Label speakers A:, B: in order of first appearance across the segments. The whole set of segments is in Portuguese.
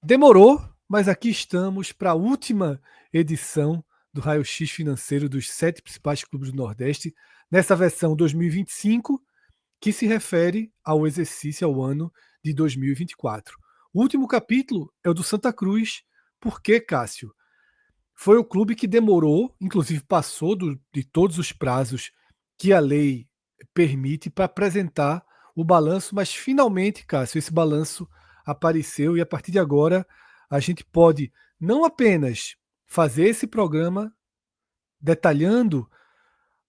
A: Demorou, mas aqui estamos para a última edição do Raio-X Financeiro dos 7 principais clubes do Nordeste, nessa versão 2025, que se refere ao exercício, ao ano de 2024. O último capítulo é o do Santa Cruz. Por quê, Cássio? Foi o clube que demorou, inclusive passou de todos os prazos que a lei permite para apresentar o balanço, mas finalmente, Cássio, esse balanço apareceu e a partir de agora a gente pode não apenas fazer esse programa detalhando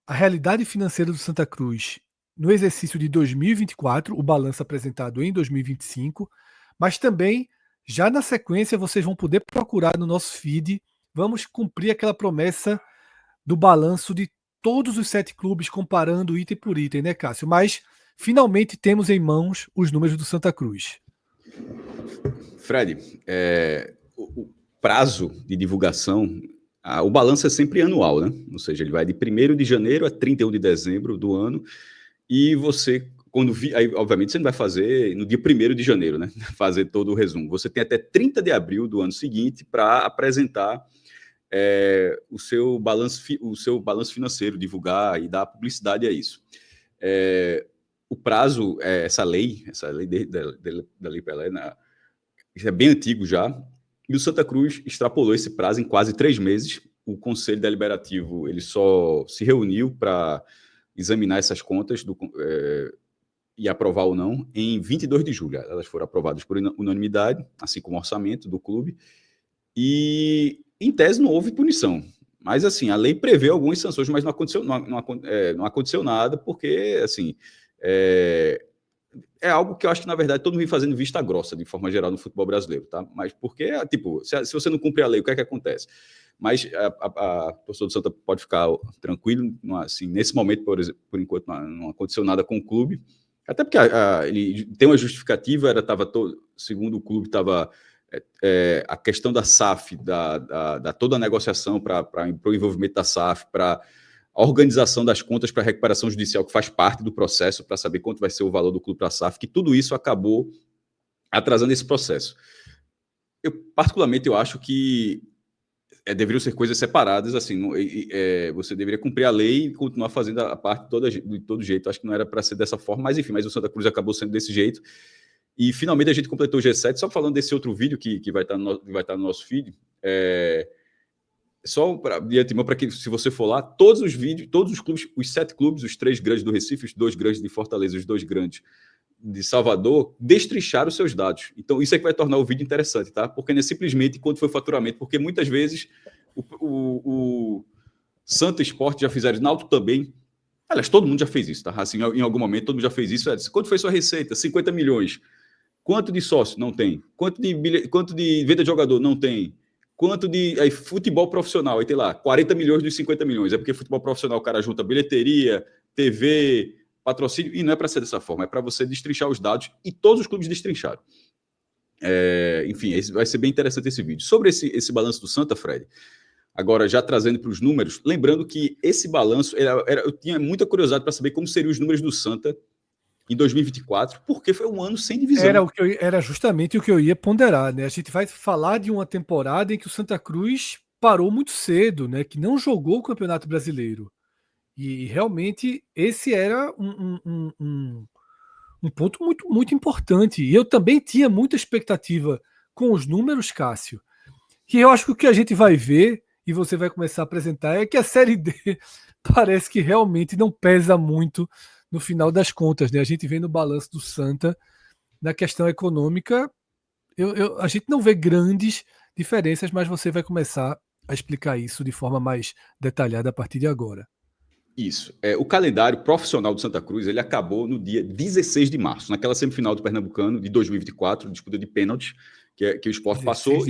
A: a realidade financeira do Santa Cruz no exercício de 2024, o balanço apresentado em 2025, mas também, já na sequência, vocês vão poder procurar no nosso feed. Vamos cumprir aquela promessa do balanço de todos os 7 clubes, comparando item por item, né, Cássio? Mas finalmente temos em mãos os números do Santa Cruz.
B: Fred, o prazo de divulgação, o balanço é sempre anual, né? Ou seja, ele vai de 1º de janeiro a 31 de dezembro do ano, e você, aí, obviamente, você não vai fazer no dia 1º de janeiro, né? Fazer todo o resumo. Você tem até 30 de abril do ano seguinte para apresentar o seu balanço financeiro, divulgar e dar publicidade a isso. O prazo, essa lei da Lei Pelé, isso é bem antigo já, e o Santa Cruz extrapolou esse prazo em quase 3 meses. O Conselho Deliberativo ele só se reuniu para examinar essas contas e aprovar ou não em 22 de julho. Elas foram aprovadas por unanimidade, assim como o orçamento do clube, e em tese não houve punição. Mas assim, a lei prevê algumas sanções, mas não aconteceu nada, porque assim, é algo que eu acho que, na verdade, todo mundo vem fazendo vista grossa, de forma geral, no futebol brasileiro, tá? Mas porque, tipo, se você não cumpre a lei, o que é que acontece? Mas a torcedor do Santa pode ficar tranquilo, assim, nesse momento, por enquanto, não aconteceu nada com o clube, até porque ele tem uma justificativa, segundo o clube, estava a questão da SAF, da toda a negociação para o envolvimento da SAF, para a organização das contas para a recuperação judicial, que faz parte do processo, para saber quanto vai ser o valor do clube para a SAF, que tudo isso acabou atrasando esse processo. Particularmente, eu acho que deveriam ser coisas separadas, assim, você deveria cumprir a lei e continuar fazendo a parte de todo jeito. Acho que não era para ser dessa forma, mas enfim, mas o Santa Cruz acabou sendo desse jeito. E finalmente a gente completou o G7, só falando desse outro vídeo que vai estar no nosso feed, só de antemão, para que, se você for lá, todos os vídeos, todos os clubes, os 7 clubes, os 3 grandes do Recife, os 2 grandes de Fortaleza, os 2 grandes de Salvador, destrincharam os seus dados. Então, isso é que vai tornar o vídeo interessante, tá? Porque não é simplesmente quanto foi o faturamento, porque muitas vezes o Santa Esporte já fizeram, Náutico também. Aliás, todo mundo já fez isso, tá? Assim, em algum momento, todo mundo já fez isso. Quanto foi sua receita? 50 milhões. Quanto de sócio? Não tem. Quanto de venda de jogador? Não tem. Quanto de futebol profissional? Aí tem lá, 40 milhões dos 50 milhões. É porque futebol profissional o cara junta bilheteria, TV, patrocínio, e não é para ser dessa forma, é para você destrinchar os dados, e todos os clubes destrincharam. Enfim, vai ser bem interessante esse vídeo. Sobre esse balanço do Santa, Fred, agora já trazendo para os números, lembrando que esse balanço, eu tinha muita curiosidade para saber como seriam os números do Santa em 2024, porque foi um ano sem divisão.
A: Era justamente o que eu ia ponderar, né? A gente vai falar de uma temporada em que o Santa Cruz parou muito cedo, né? Que não jogou o Campeonato Brasileiro. E realmente esse era um ponto muito, muito importante. E eu também tinha muita expectativa com os números, Cássio. Que eu acho que o que a gente vai ver, e você vai começar a apresentar, é que a Série D parece que realmente não pesa muito no final das contas, né? A gente vê no balanço do Santa, na questão econômica, a gente não vê grandes diferenças, mas você vai começar a explicar isso de forma mais detalhada a partir de agora.
B: Isso. O calendário profissional do Santa Cruz ele acabou no dia 16 de março, naquela semifinal do Pernambucano de 2024, disputa de pênaltis, que o Sport passou.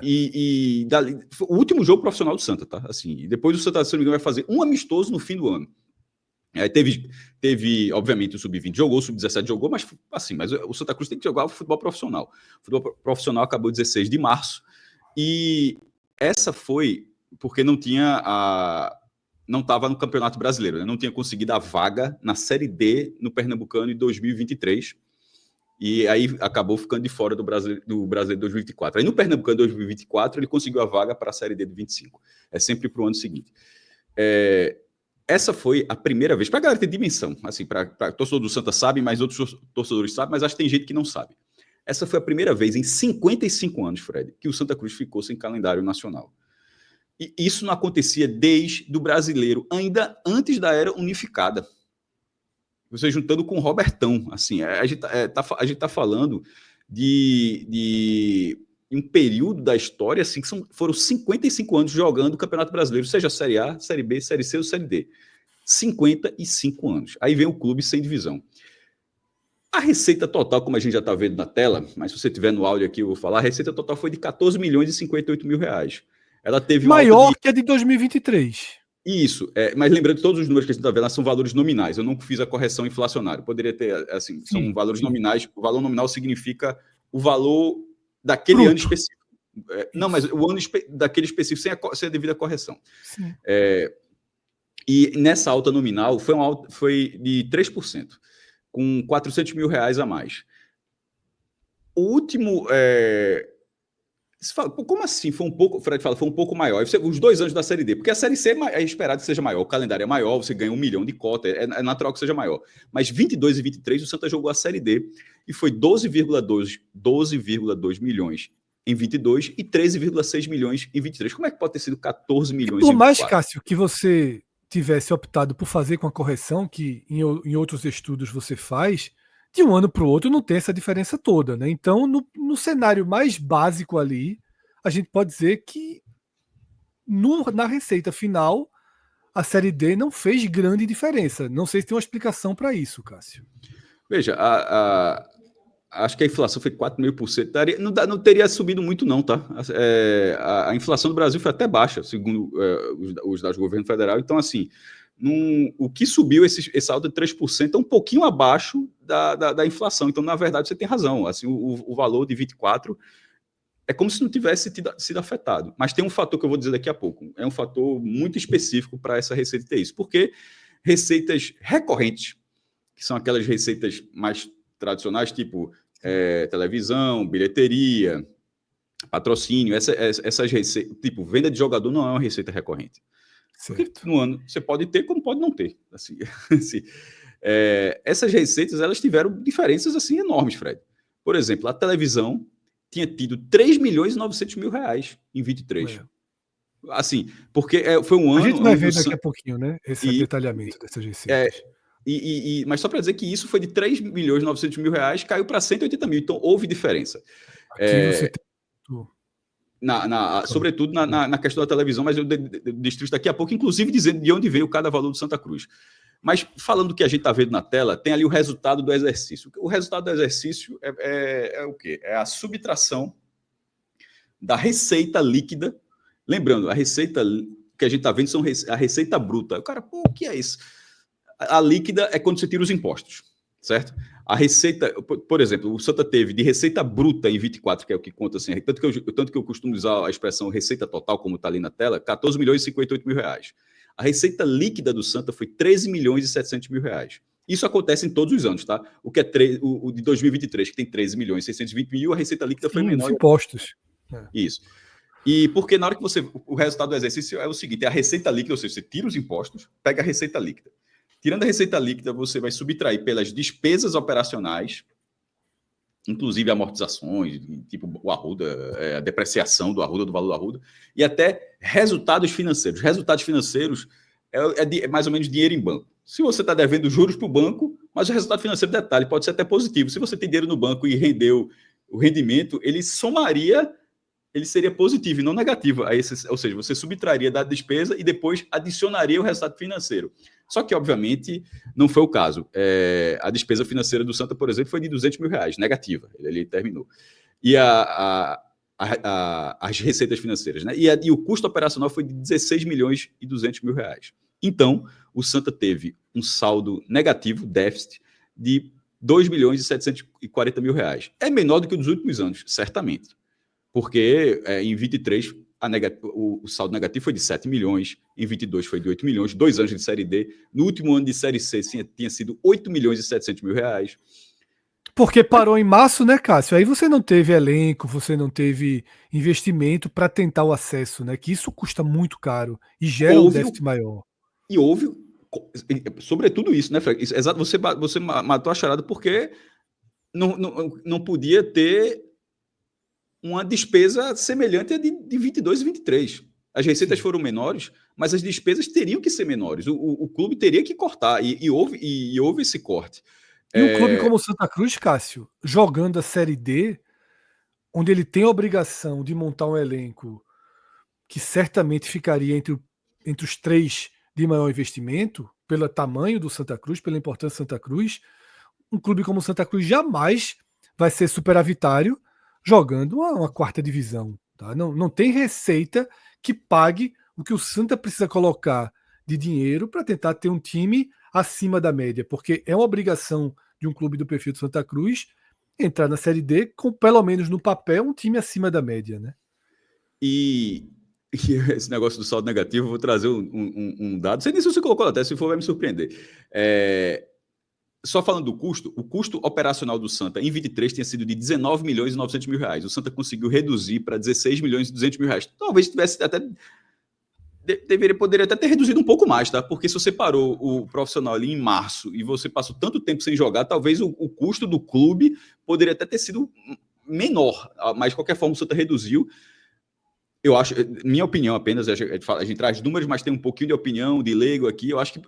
B: E dali, o último jogo profissional do Santa, tá? Assim, e depois o Santa, se não me engano, vai fazer um amistoso no fim do ano. Teve, obviamente, o Sub-20 jogou, o Sub-17 jogou, mas o Santa Cruz tem que jogar o futebol profissional. O futebol profissional acabou 16 de março, e essa foi porque não estava no Campeonato Brasileiro, né? Não tinha conseguido a vaga na Série D no Pernambucano em 2023. E aí acabou ficando de fora do Brasileiro 2024. Aí no Pernambucano 2024 ele conseguiu a vaga para a Série D de 25. É sempre para o ano seguinte. Essa foi a primeira vez, para a galera ter dimensão, assim, para torcedor do Santa sabe, mas outros torcedores sabem, mas acho que tem gente que não sabe. Essa foi a primeira vez em 55 anos, Fred, que o Santa Cruz ficou sem calendário nacional. E isso não acontecia desde o Brasileiro, ainda antes da era unificada. Você juntando com o Robertão, assim, a gente está falando de um período da história, assim, que foram 55 anos jogando o Campeonato Brasileiro, seja Série A, Série B, Série C ou Série D. 55 anos. Aí vem o clube sem divisão. A receita total, como a gente já está vendo na tela, mas se você tiver no áudio aqui, eu vou falar, a receita total foi de 14 milhões e 58 mil reais. Ela teve
A: maior que a de 2023.
B: Isso, mas lembrando que todos os números que a gente está vendo são valores nominais. Eu não fiz a correção inflacionária. Poderia ter, assim, são valores nominais. O valor nominal significa o valor daquele ano específico. Não, mas o ano daquele específico sem a devida correção. E nessa alta nominal foi de 3%, com 400 mil reais a mais. O último... Você fala, como assim? Foi um pouco, o Fred fala, foi um pouco maior. Os 2 anos da Série D, porque a Série C é esperado que seja maior, o calendário é maior, você ganha 1 milhão de cota, é natural que seja maior. Mas 22 e 23, o Santa jogou a Série D e foi 12,2 milhões em 22 e 13,6 milhões em 23. Como é que pode ter sido 14 milhões
A: por
B: em 24?
A: Mais, Cássio, que você tivesse optado por fazer com a correção, que em outros estudos você faz, de um ano para o outro não tem essa diferença toda, né? Então, no cenário mais básico ali, a gente pode dizer que na receita final, a Série D não fez grande diferença. Não sei se tem uma explicação para isso, Cássio.
B: Veja, acho que a inflação foi 4,5%. Não teria subido muito, não, tá? A inflação do Brasil foi até baixa, segundo os dados do governo federal. Então, assim, o que subiu esse saldo de 3% é um pouquinho abaixo da inflação. Então, na verdade, você tem razão. Assim, o valor de 24 é como se não tivesse sido afetado. Mas tem um fator que eu vou dizer daqui a pouco. É um fator muito específico para essa receita ter isso. Porque receitas recorrentes, que são aquelas receitas mais tradicionais, tipo televisão, bilheteria, patrocínio, essas receitas, tipo, venda de jogador não é uma receita recorrente. Porque no ano você pode ter, como pode não ter. Assim, essas receitas, elas tiveram diferenças assim enormes, Fred. Por exemplo, a televisão tinha tido 3 milhões e 900 mil reais em 23. Assim, porque foi um ano...
A: A gente vai ver daqui a pouquinho, né? Esse detalhamento dessas receitas.
B: Mas só para dizer que isso foi de 3 milhões e 900 mil reais, caiu para 180 mil. Então, houve diferença.
A: Aqui você tem...
B: sobretudo na questão da televisão, mas eu destrincho daqui a pouco, inclusive dizendo de onde veio cada valor do Santa Cruz. Mas falando do que a gente está vendo na tela, tem ali o resultado do exercício. O resultado do exercício é o quê? É a subtração da receita líquida. Lembrando, a receita que a gente está vendo são a receita bruta. O cara, pô, o que é isso? A líquida é quando você tira os impostos, certo? A receita, por exemplo, o Santa teve de receita bruta em 24, que é o que conta assim, tanto que eu costumo usar a expressão receita total, como está ali na tela, 14 milhões e 58 mil reais. A receita líquida do Santa foi 13 milhões e 700 mil reais. Isso acontece em todos os anos, tá? O que é o de 2023, que tem 13 milhões e 620 mil, a receita líquida foi menor.
A: Os impostos.
B: Isso. E porque na hora que o resultado do exercício é o seguinte, é a receita líquida, ou seja, você tira os impostos, pega a receita líquida. Tirando a receita líquida, você vai subtrair pelas despesas operacionais, inclusive amortizações, tipo o Arruda, a depreciação do Arruda, do valor do Arruda, e até resultados financeiros. Resultados financeiros é mais ou menos dinheiro em banco. Se você está devendo juros para o banco, mas o resultado financeiro, detalhe, pode ser até positivo. Se você tem dinheiro no banco e rendeu o rendimento, ele seria positivo e não negativo. Ou seja, você subtrairia da despesa e depois adicionaria o resultado financeiro. Só que, obviamente, não foi o caso. A despesa financeira do Santa, por exemplo, foi de 200 mil reais, negativa. Ele terminou. E as receitas financeiras, né? E o custo operacional foi de 16 milhões e 200 mil reais. Então, o Santa teve um saldo negativo, déficit, de 2 milhões e 740 mil reais. É menor do que o dos últimos anos, certamente. Porque em 23 o saldo negativo foi de 7 milhões, em 22 foi de 8 milhões, 2 anos de Série D. No último ano de Série C tinha sido 8 milhões e 700 mil reais.
A: Porque parou em março, né, Cássio? Aí você não teve elenco, você não teve investimento para tentar o acesso, né? Que isso custa muito caro e gera um
B: Houve,
A: déficit maior.
B: e houve, sobretudo isso, né, Fred? Exato, você matou a charada porque não podia ter uma despesa semelhante à de 22 e 23. As receitas
A: Sim.
B: foram menores, mas as despesas teriam que ser menores. O clube teria que cortar, e houve esse corte.
A: E um clube como o Santa Cruz, Cássio, jogando a Série D, onde ele tem a obrigação de montar um elenco que certamente ficaria entre os três de maior investimento, pelo tamanho do Santa Cruz, pela importância do Santa Cruz, um clube como o Santa Cruz jamais vai ser superavitário jogando uma quarta divisão. Tá? Não tem receita que pague o que o Santa precisa colocar de dinheiro para tentar ter um time acima da média, porque é uma obrigação de um clube do perfil do Santa Cruz entrar na Série D com, pelo menos no papel, um time acima da média. Né?
B: E, e esse negócio do saldo negativo, eu vou trazer um dado. Não sei nem se você colocou até, se for, vai me surpreender. Só falando do custo, o custo operacional do Santa em 23 tinha sido de 19 milhões e 900 mil reais. O Santa conseguiu reduzir para 16 milhões e 200 mil reais. Talvez tivesse até. Poderia até ter reduzido um pouco mais, tá? Porque se você parou o profissional ali em março e você passou tanto tempo sem jogar, talvez o custo do clube poderia até ter sido menor. Mas, de qualquer forma, o Santa reduziu. Eu acho, minha opinião apenas, a gente traz números, mas tem um pouquinho de opinião, de leigo aqui. Eu acho que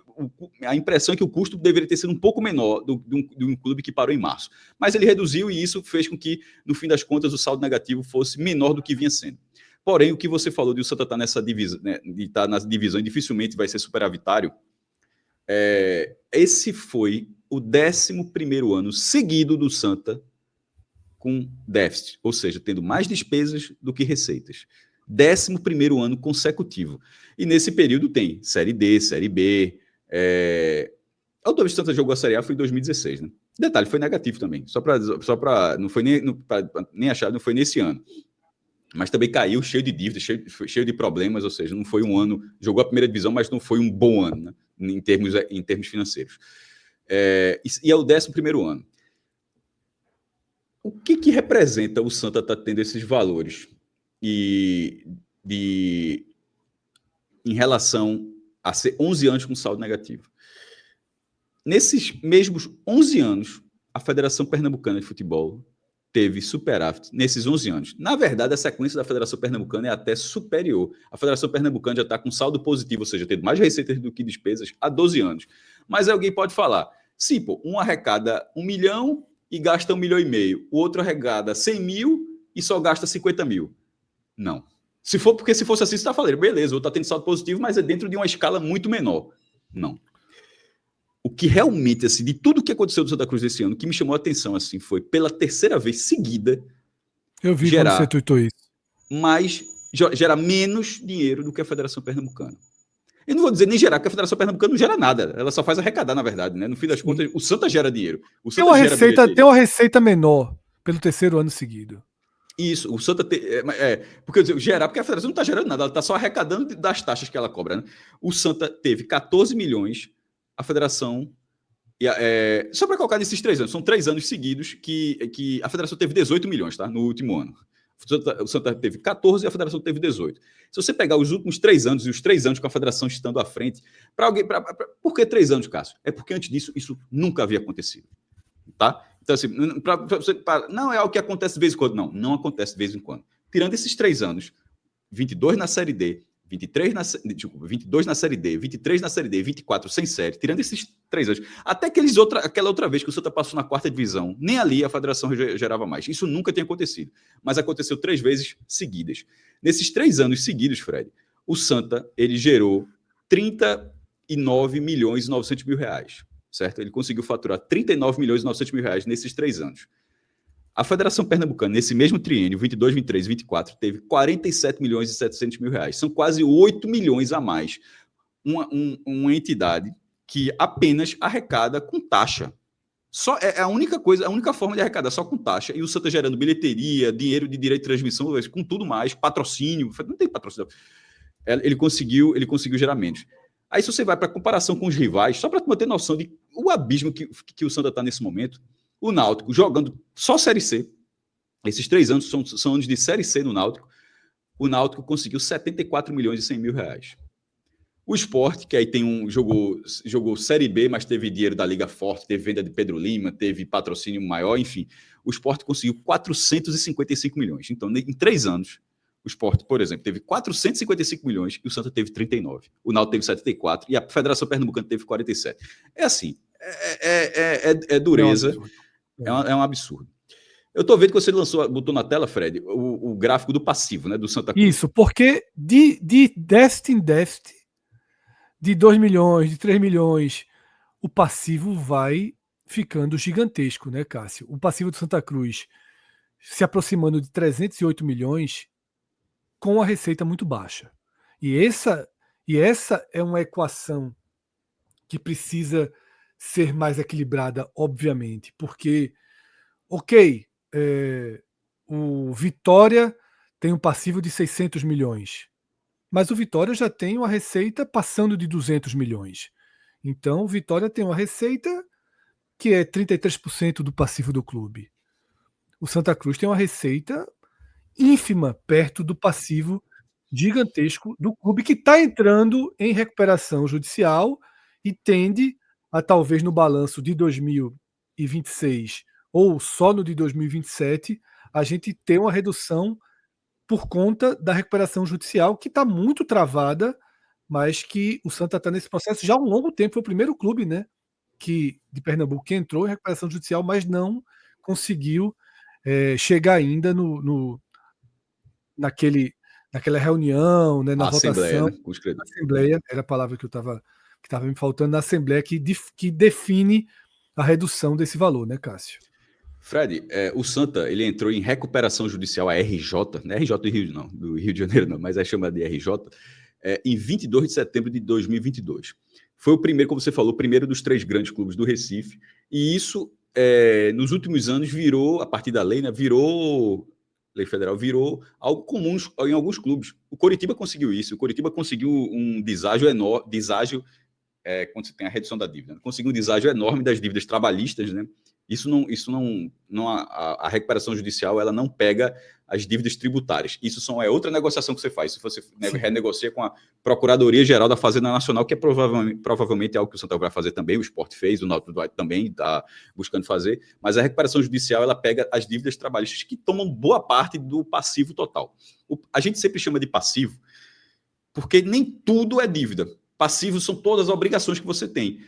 B: a impressão é que o custo deveria ter sido um pouco menor de um clube que parou em março. Mas ele reduziu e isso fez com que, no fim das contas, o saldo negativo fosse menor do que vinha sendo. Porém, o que você falou de o Santa estar nessa divisão, né, de estar na divisão e dificilmente vai ser superavitário, esse foi o 11º ano seguido do Santa com déficit, ou seja, tendo mais despesas do que receitas. 11º ano consecutivo. E nesse período tem Série D, Série B. A última vez que o Santa jogou a Série A foi em 2016, né? Detalhe, foi negativo também. Só para não foi nem achar, não foi nesse ano. Mas também caiu cheio de dívidas, cheio de problemas, ou seja, não foi um ano. Jogou a primeira divisão, mas não foi um bom ano, né? em termos financeiros. E é o 11º ano. O que representa o Santa estar tendo esses valores em relação a ser 11 anos com saldo negativo? Nesses mesmos 11 anos, a Federação Pernambucana de Futebol teve superávit nesses 11 anos. Na verdade, a sequência da Federação Pernambucana é até superior. A Federação Pernambucana já está com saldo positivo, ou seja, tendo mais receitas do que despesas há 12 anos. Mas alguém pode falar, sim, pô, um arrecada 1 milhão e gasta 1,5 milhão. O outro arrecada 100 mil e só gasta 50 mil. Não. Se fosse assim, você está falando, beleza, o outro está tendo saldo positivo, mas é dentro de uma escala muito menor. Não. O que realmente, assim, de tudo que aconteceu do Santa Cruz esse ano, o que me chamou a atenção, assim, foi pela terceira vez seguida,
A: eu vi quando você tweetou isso.
B: Gerar menos dinheiro do que a Federação Pernambucana. Eu não vou dizer nem gerar, porque a Federação Pernambucana não gera nada. Ela só faz arrecadar, na verdade, né? No fim das contas, o Santa gera dinheiro.
A: Tem uma receita menor pelo terceiro ano seguido.
B: Isso, o Santa tem. Porque eu digo, gerar, porque a Federação não está gerando nada, ela está só arrecadando das taxas que ela cobra, né? O Santa teve 14 milhões, a Federação. Só para colocar nesses 3 anos, são 3 anos seguidos que a Federação teve 18 milhões, tá? No último ano. O Santa teve 14 e a Federação teve 18. Se você pegar os últimos 3 anos e os 3 anos com a Federação estando à frente, por que 3 anos, Cássio? É porque antes disso, isso nunca havia acontecido. Tá? Então, assim, não é algo que acontece de vez em quando. Não acontece de vez em quando. Tirando esses 3 anos, 22 na Série D, 22 na Série D, 23 na Série D, 24 sem série, tirando esses 3 anos. Até aquela outra vez que o Santa passou na quarta divisão, nem ali a Federação gerava mais. Isso nunca tinha acontecido. Mas aconteceu 3 vezes seguidas. Nesses 3 anos seguidos, Fred, o Santa ele gerou 39 milhões e 900 mil reais. Certo? Ele conseguiu faturar 39 milhões e 900 mil reais nesses 3 anos. A Federação Pernambucana, nesse mesmo triênio, 22, 23 e 24, teve 47 milhões e 700 mil reais. São quase 8 milhões a mais. Uma entidade que apenas arrecada com taxa. Só é a única forma de arrecadar, só com taxa. E o Santa gerando bilheteria, dinheiro de direito de transmissão, com tudo mais, patrocínio. Não tem patrocínio. Ele conseguiu gerar menos. Aí, se você vai para a comparação com os rivais, só para ter noção de o abismo que o Santa está nesse momento, O Náutico jogando só Série C. Esses 3 anos são anos de Série C no Náutico. O Náutico conseguiu 74 milhões e 100 mil reais. O Sport, que aí jogou Série B, mas teve dinheiro da Liga Forte, teve venda de Pedro Lima, teve patrocínio maior, enfim. O Sport conseguiu 455 milhões. Então, em 3 anos, o Sport, por exemplo, teve 455 milhões e o Santa teve 39. O Náutico teve 74 e a Federação Pernambucana teve 47. É assim, é dureza, é um absurdo. Eu tô vendo que você botou na tela, Fred, o gráfico do passivo, né, do Santa Cruz.
A: Isso, porque de déficit em déficit, de 2 milhões, de 3 milhões, o passivo vai ficando gigantesco, né, Cássio? O passivo do Santa Cruz se aproximando de 308 milhões com a receita muito baixa. E essa é uma equação que precisa ser mais equilibrada, obviamente, porque, ok, o Vitória tem um passivo de 600 milhões, mas o Vitória já tem uma receita passando de 200 milhões. Então, o Vitória tem uma receita que é 33% do passivo do clube. O Santa Cruz tem uma receita ínfima perto do passivo gigantesco do clube, que está entrando em recuperação judicial e tende a, talvez no balanço de 2026 ou só no de 2027, a gente ter uma redução por conta da recuperação judicial, que está muito travada, mas que o Santa está nesse processo já há um longo tempo. Foi o primeiro clube, né, de Pernambuco que entrou em recuperação judicial, mas não conseguiu chegar ainda naquela reunião, né, na
B: Assembleia,
A: votação.
B: né, com os credores.
A: Assembleia era a palavra que estava me faltando, na Assembleia que define a redução desse valor, né, Cássio?
B: Fred, o Santa, ele entrou em recuperação judicial, a RJ, não é RJ do Rio, não, do Rio de Janeiro não, mas é chamada de RJ, em 22 de setembro de 2022. Foi o primeiro, como você falou, o primeiro dos 3 grandes clubes do Recife, e isso, nos últimos anos, virou, a partir da lei, né, lei federal, virou algo comum em alguns clubes. O Coritiba conseguiu isso, o Coritiba conseguiu um deságio enorme, quando você tem a redução da dívida, né? Conseguiu um deságio enorme das dívidas trabalhistas, né? A recuperação judicial, ela não pega as dívidas tributárias. Isso é outra negociação que você faz. Se você renegocia com a Procuradoria-Geral da Fazenda Nacional, que é provavelmente algo que o Santa vai fazer também, o Sport fez, o Náutico também está buscando fazer, mas a recuperação judicial, ela pega as dívidas trabalhistas que tomam boa parte do passivo total. A gente sempre chama de passivo porque nem tudo é dívida. Passivos são todas as obrigações que você tem.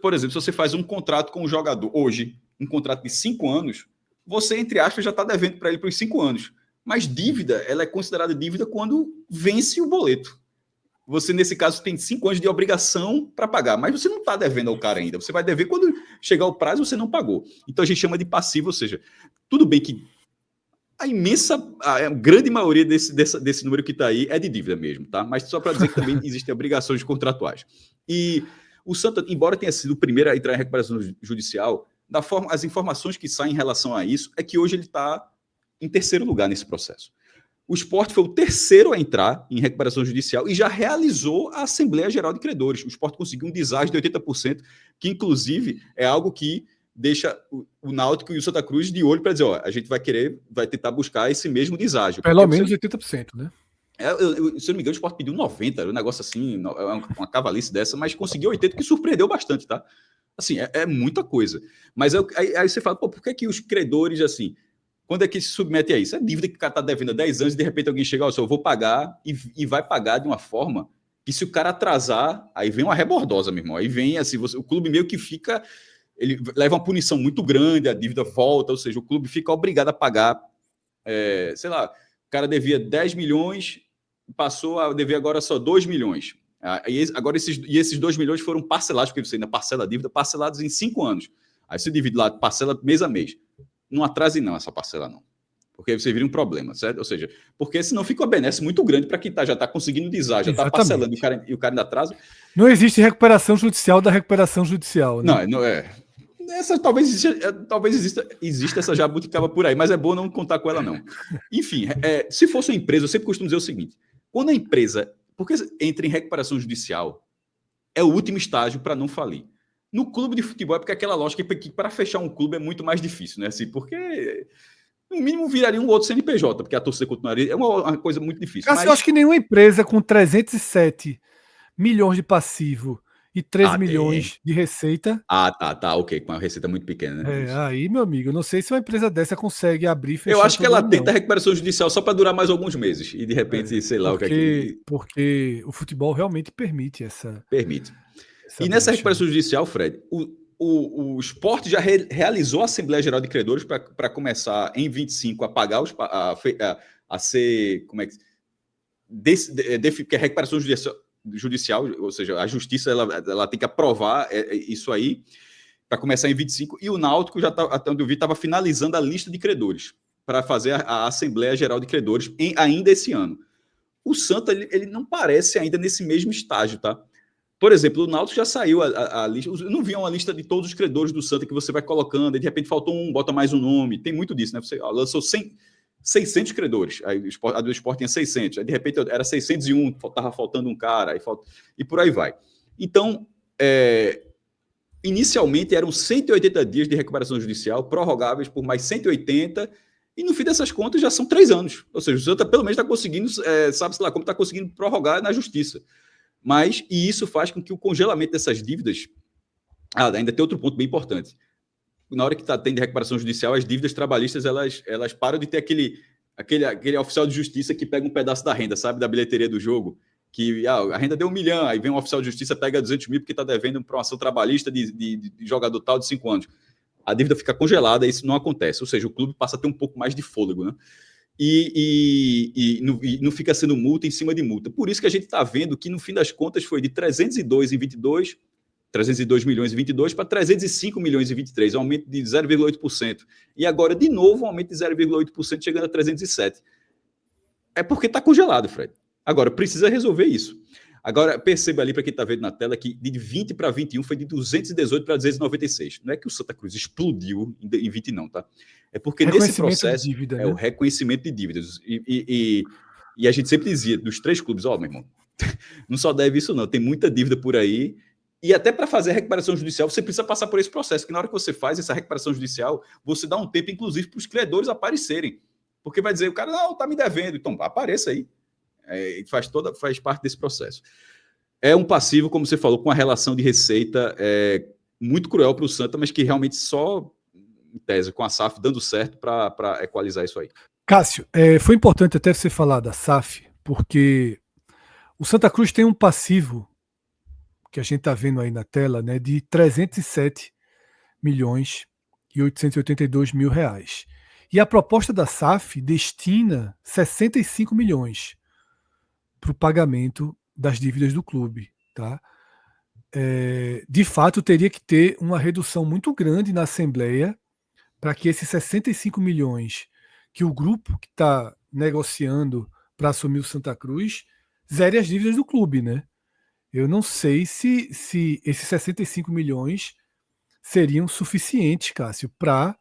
B: Por exemplo, se você faz um contrato com um jogador hoje, um contrato de 5 anos, você, entre aspas, já está devendo para ele por 5 anos. Mas dívida, ela é considerada dívida quando vence o boleto. Você, nesse caso, tem 5 anos de obrigação para pagar, mas você não está devendo ao cara ainda. Você vai dever quando chegar o prazo, você não pagou. Então a gente chama de passivo, ou seja, tudo bem que a grande maioria desse número que está aí é de dívida mesmo, tá? Mas só para dizer que também existem obrigações contratuais. E o Santa, embora tenha sido o primeiro a entrar em recuperação judicial, as informações que saem em relação a isso é que hoje ele está em terceiro lugar nesse processo. O Sport foi o terceiro a entrar em recuperação judicial e já realizou a Assembleia Geral de Credores. O Sport conseguiu um deságio de 80%, que inclusive é algo que deixa o Náutico e o Santa Cruz de olho para dizer, a gente vai tentar buscar esse mesmo deságio.
A: Pelo menos 80%, né?
B: Se eu não me engano, o Sport pediu 90%, era um negócio assim, uma cavalice dessa, mas conseguiu 80%, que surpreendeu bastante, tá? Assim, é muita coisa. Mas aí você fala, por que os credores, assim, quando é que se submete a isso? É dívida que o cara tá devendo há 10 anos e de repente alguém chega, eu vou pagar, e vai pagar de uma forma que, se o cara atrasar, aí vem uma rebordosa, meu irmão. Aí vem, assim, o clube meio que fica... Ele leva uma punição muito grande, a dívida volta, ou seja, o clube fica obrigado a pagar, sei lá, o cara devia 10 milhões, passou a dever agora só 2 milhões. Agora esses 2 milhões foram parcelados, porque você ainda parcela a dívida, parcelados em 5 anos. Aí você divide lá, parcela mês a mês. Não atrase não essa parcela não, porque você vira um problema, certo? Ou seja, porque senão fica uma benesse muito grande para quem já está conseguindo desajar, já está parcelando e o cara ainda atrasa.
A: Não existe recuperação judicial da recuperação judicial, né?
B: Não é. Essa talvez exista essa jabuticaba por aí, mas é bom não contar com ela, não. Enfim, se fosse uma empresa, eu sempre costumo dizer o seguinte: quando a empresa, porque entra em recuperação judicial, é o último estágio para não falir. No clube de futebol é porque aquela lógica que para fechar um clube é muito mais difícil, né? Assim, porque no mínimo viraria um outro CNPJ, porque a torcida continuaria. É uma coisa muito difícil.
A: Cássio, eu acho que nenhuma empresa com 307 milhões de passivo e 13
B: Tem.
A: milhões de receita.
B: Tá, ok, com uma receita muito pequena, né? Isso.
A: Aí, meu amigo, eu não sei se uma empresa dessa consegue abrir e
B: Eu
A: fechar
B: acho que ela
A: todo ano,
B: tenta
A: não.
B: a recuperação judicial só para durar mais alguns meses. E de repente, sei lá o que é
A: Porque,
B: que
A: porque o futebol realmente permite
B: permite.
A: essa
B: E nessa
A: brecha, né?
B: recuperação judicial, Fred, o esporte já realizou a Assembleia Geral de Credores para começar em 25 a pagar a ser. Como é que. Que é recuperação judicial, ou seja, a justiça ela tem que aprovar isso aí para começar em 25, e o Náutico já tá, até onde eu vi, estava finalizando a lista de credores para fazer a Assembleia Geral de Credores ainda esse ano. O Santa ele não parece ainda nesse mesmo estágio, tá? Por exemplo, o Náutico já saiu a lista. Eu não vi uma lista de todos os credores do Santa que você vai colocando, e de repente faltou um, bota mais um nome. Tem muito disso, né? Você lançou 600 credores, aí a do Sport tinha 600, aí de repente era 601, estava faltando um cara, e por aí vai. Então, inicialmente eram 180 dias de recuperação judicial, prorrogáveis por mais 180, e no fim dessas contas já são 3 anos. Ou seja, o Santa pelo menos está conseguindo, sabe-se lá como está conseguindo prorrogar na justiça. E isso faz com que o congelamento dessas dívidas. Ainda tem outro ponto bem importante. Na hora que está tendo recuperação judicial, as dívidas trabalhistas elas param de ter aquele oficial de justiça que pega um pedaço da renda, sabe, da bilheteria do jogo, que a renda deu 1 milhão, aí vem um oficial de justiça, pega 200 mil porque está devendo para uma ação trabalhista de jogador tal de 5 anos. A dívida fica congelada e isso não acontece. Ou seja, o clube passa a ter um pouco mais de fôlego, né? E não fica sendo multa em cima de multa. Por isso que a gente está vendo que, no fim das contas, foi de 302 em 22, 302 milhões em 22 para 305 milhões em 23, um aumento de 0,8%. E agora, de novo, um aumento de 0,8%, chegando a 307. É porque está congelado, Fred. Agora, precisa resolver isso. Agora, perceba ali, para quem está vendo na tela, que de 20 para 21 foi de 218 para 296. Não é que o Santa Cruz explodiu em 20, não, tá? É porque nesse processo
A: de dívida,
B: é
A: né?
B: o reconhecimento de dívidas. E a gente sempre dizia, dos 3 clubes, meu irmão, não só deve isso não, tem muita dívida por aí. E até para fazer a recuperação judicial, você precisa passar por esse processo, que na hora que você faz essa recuperação judicial, você dá um tempo, inclusive, para os credores aparecerem. Porque vai dizer, o cara, não, tá me devendo. Então, apareça aí. Faz parte desse processo. É um passivo, como você falou, com a relação de receita muito cruel para o Santa, mas que realmente só, em tese, com a SAF dando certo para equalizar isso aí.
A: Cássio, foi importante até você falar da SAF, porque o Santa Cruz tem um passivo, que a gente está vendo aí na tela, né, de 307 milhões e 882 mil reais. E a proposta da SAF destina 65 milhões para o pagamento das dívidas do clube. Tá? De fato, teria que ter uma redução muito grande na Assembleia para que esses 65 milhões que o grupo que está negociando para assumir o Santa Cruz zere as dívidas do clube, né? Eu não sei se esses 65 milhões seriam suficientes, Cássio, para,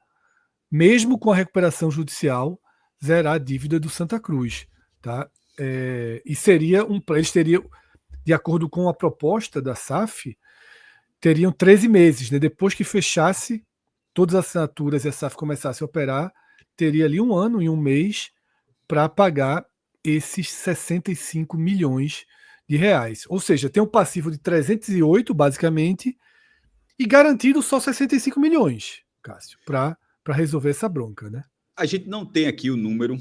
A: mesmo com a recuperação judicial, zerar a dívida do Santa Cruz. Tá? E seria eles teriam, de acordo com a proposta da SAF, teriam 13 meses. Né? Depois que fechasse todas as assinaturas e a SAF começasse a operar, teria ali 1 ano e 1 mês para pagar esses 65 milhões de reais. Ou seja, tem um passivo de 308, basicamente, e garantido só 65 milhões, Cássio, para resolver essa bronca, né?
B: A gente não tem aqui o número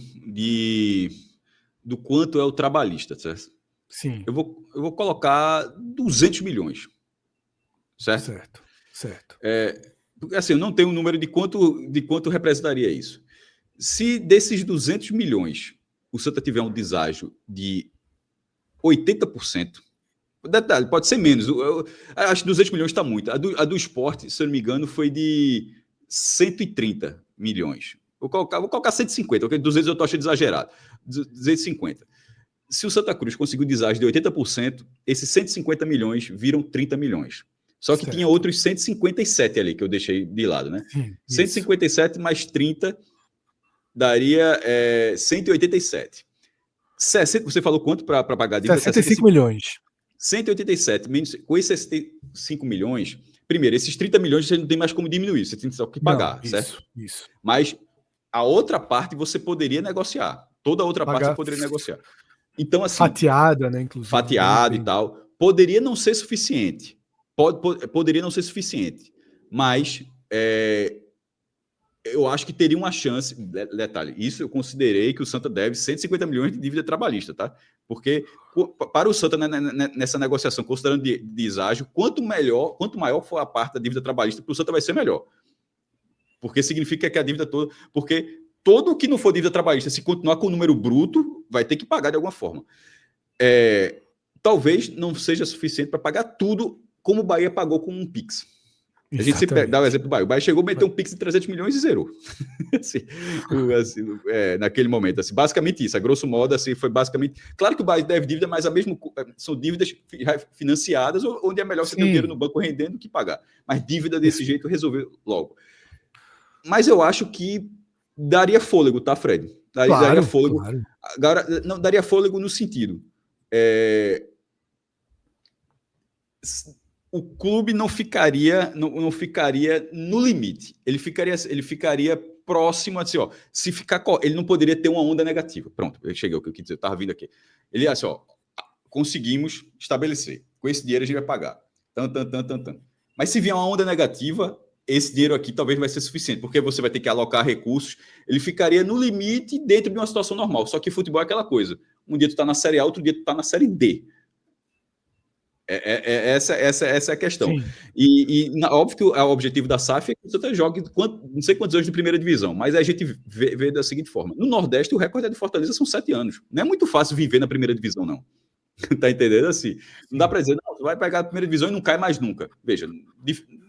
B: do quanto é o trabalhista, certo?
A: Sim.
B: Eu vou colocar 200 milhões, certo?
A: Certo.
B: Assim, eu não tenho o número de quanto representaria isso. Se desses 200 milhões o Santa tiver um deságio de 80%, detalhe, pode ser menos. Eu acho que 200 milhões está muito. A do esporte, se eu não me engano, foi de 130 milhões. Vou colocar 150, porque 200 eu estou achando exagerado. 250. Se o Santa Cruz conseguiu deságio de 80%, esses 150 milhões viram 30 milhões. Só que tinha outros 157 ali, que eu deixei de lado, né?
A: Sim,
B: 157 mais 30 daria 187. 60, você falou quanto para pagar a dívida?
A: 65 milhões.
B: 187, menos, com esses 65 milhões, primeiro, esses 30 milhões você não tem mais como diminuir, você tem só que pagar,
A: não,
B: certo?
A: Isso.
B: Mas a outra parte você poderia negociar. Toda a outra parte você poderia negociar. Então, assim.
A: Fatiada, né? Inclusive.
B: Fatiada e tal. Poderia não ser suficiente. Poderia não ser suficiente. Mas eu acho que teria uma chance. Detalhe, isso eu considerei que o Santa deve 150 milhões de dívida trabalhista, tá? Porque para o Santa, nessa negociação, considerando de deságio, quanto maior for a parte da dívida trabalhista, para o Santa vai ser melhor. Porque significa que a dívida toda. Porque todo o que não for dívida trabalhista, se continuar com o número bruto, vai ter que pagar de alguma forma. Talvez não seja suficiente para pagar tudo como o Bahia pagou com um Pix. A gente sempre dá o exemplo do Bahia. O Bahia chegou a meter um Pix de 300 milhões e zerou. assim, naquele momento. Assim, basicamente isso. A grosso modo, assim, foi basicamente... Claro que o Bahia deve dívida, mas são dívidas financiadas, onde é melhor você ter o dinheiro no banco rendendo do que pagar. Mas dívida desse jeito resolveu logo. Mas eu acho que daria fôlego, tá, Fred? Daria fôlego. Claro. Agora, não, daria fôlego no sentido... o clube não ficaria no limite. Ele ficaria próximo assim, ó. Se ficar, ele não poderia ter uma onda negativa. Pronto, eu cheguei ao que eu quis dizer, eu estava vindo aqui. Ele assim, ó, conseguimos estabelecer. Com esse dinheiro a gente vai pagar. Mas se vier uma onda negativa, esse dinheiro aqui talvez não vai ser suficiente, porque você vai ter que alocar recursos. Ele ficaria no limite dentro de uma situação normal. Só que futebol é aquela coisa. Um dia tu tá na Série A, outro dia tu tá na Série D. Essa é a questão. E óbvio que o objetivo da SAF é que o Santa jogue não sei quantos anos de primeira divisão, mas a gente vê da seguinte forma. No Nordeste, o recorde de Fortaleza são 7 anos. Não é muito fácil viver na primeira divisão, não. Tá entendendo? Assim, não dá para dizer, não, você vai pegar a primeira divisão e não cai mais nunca. Veja,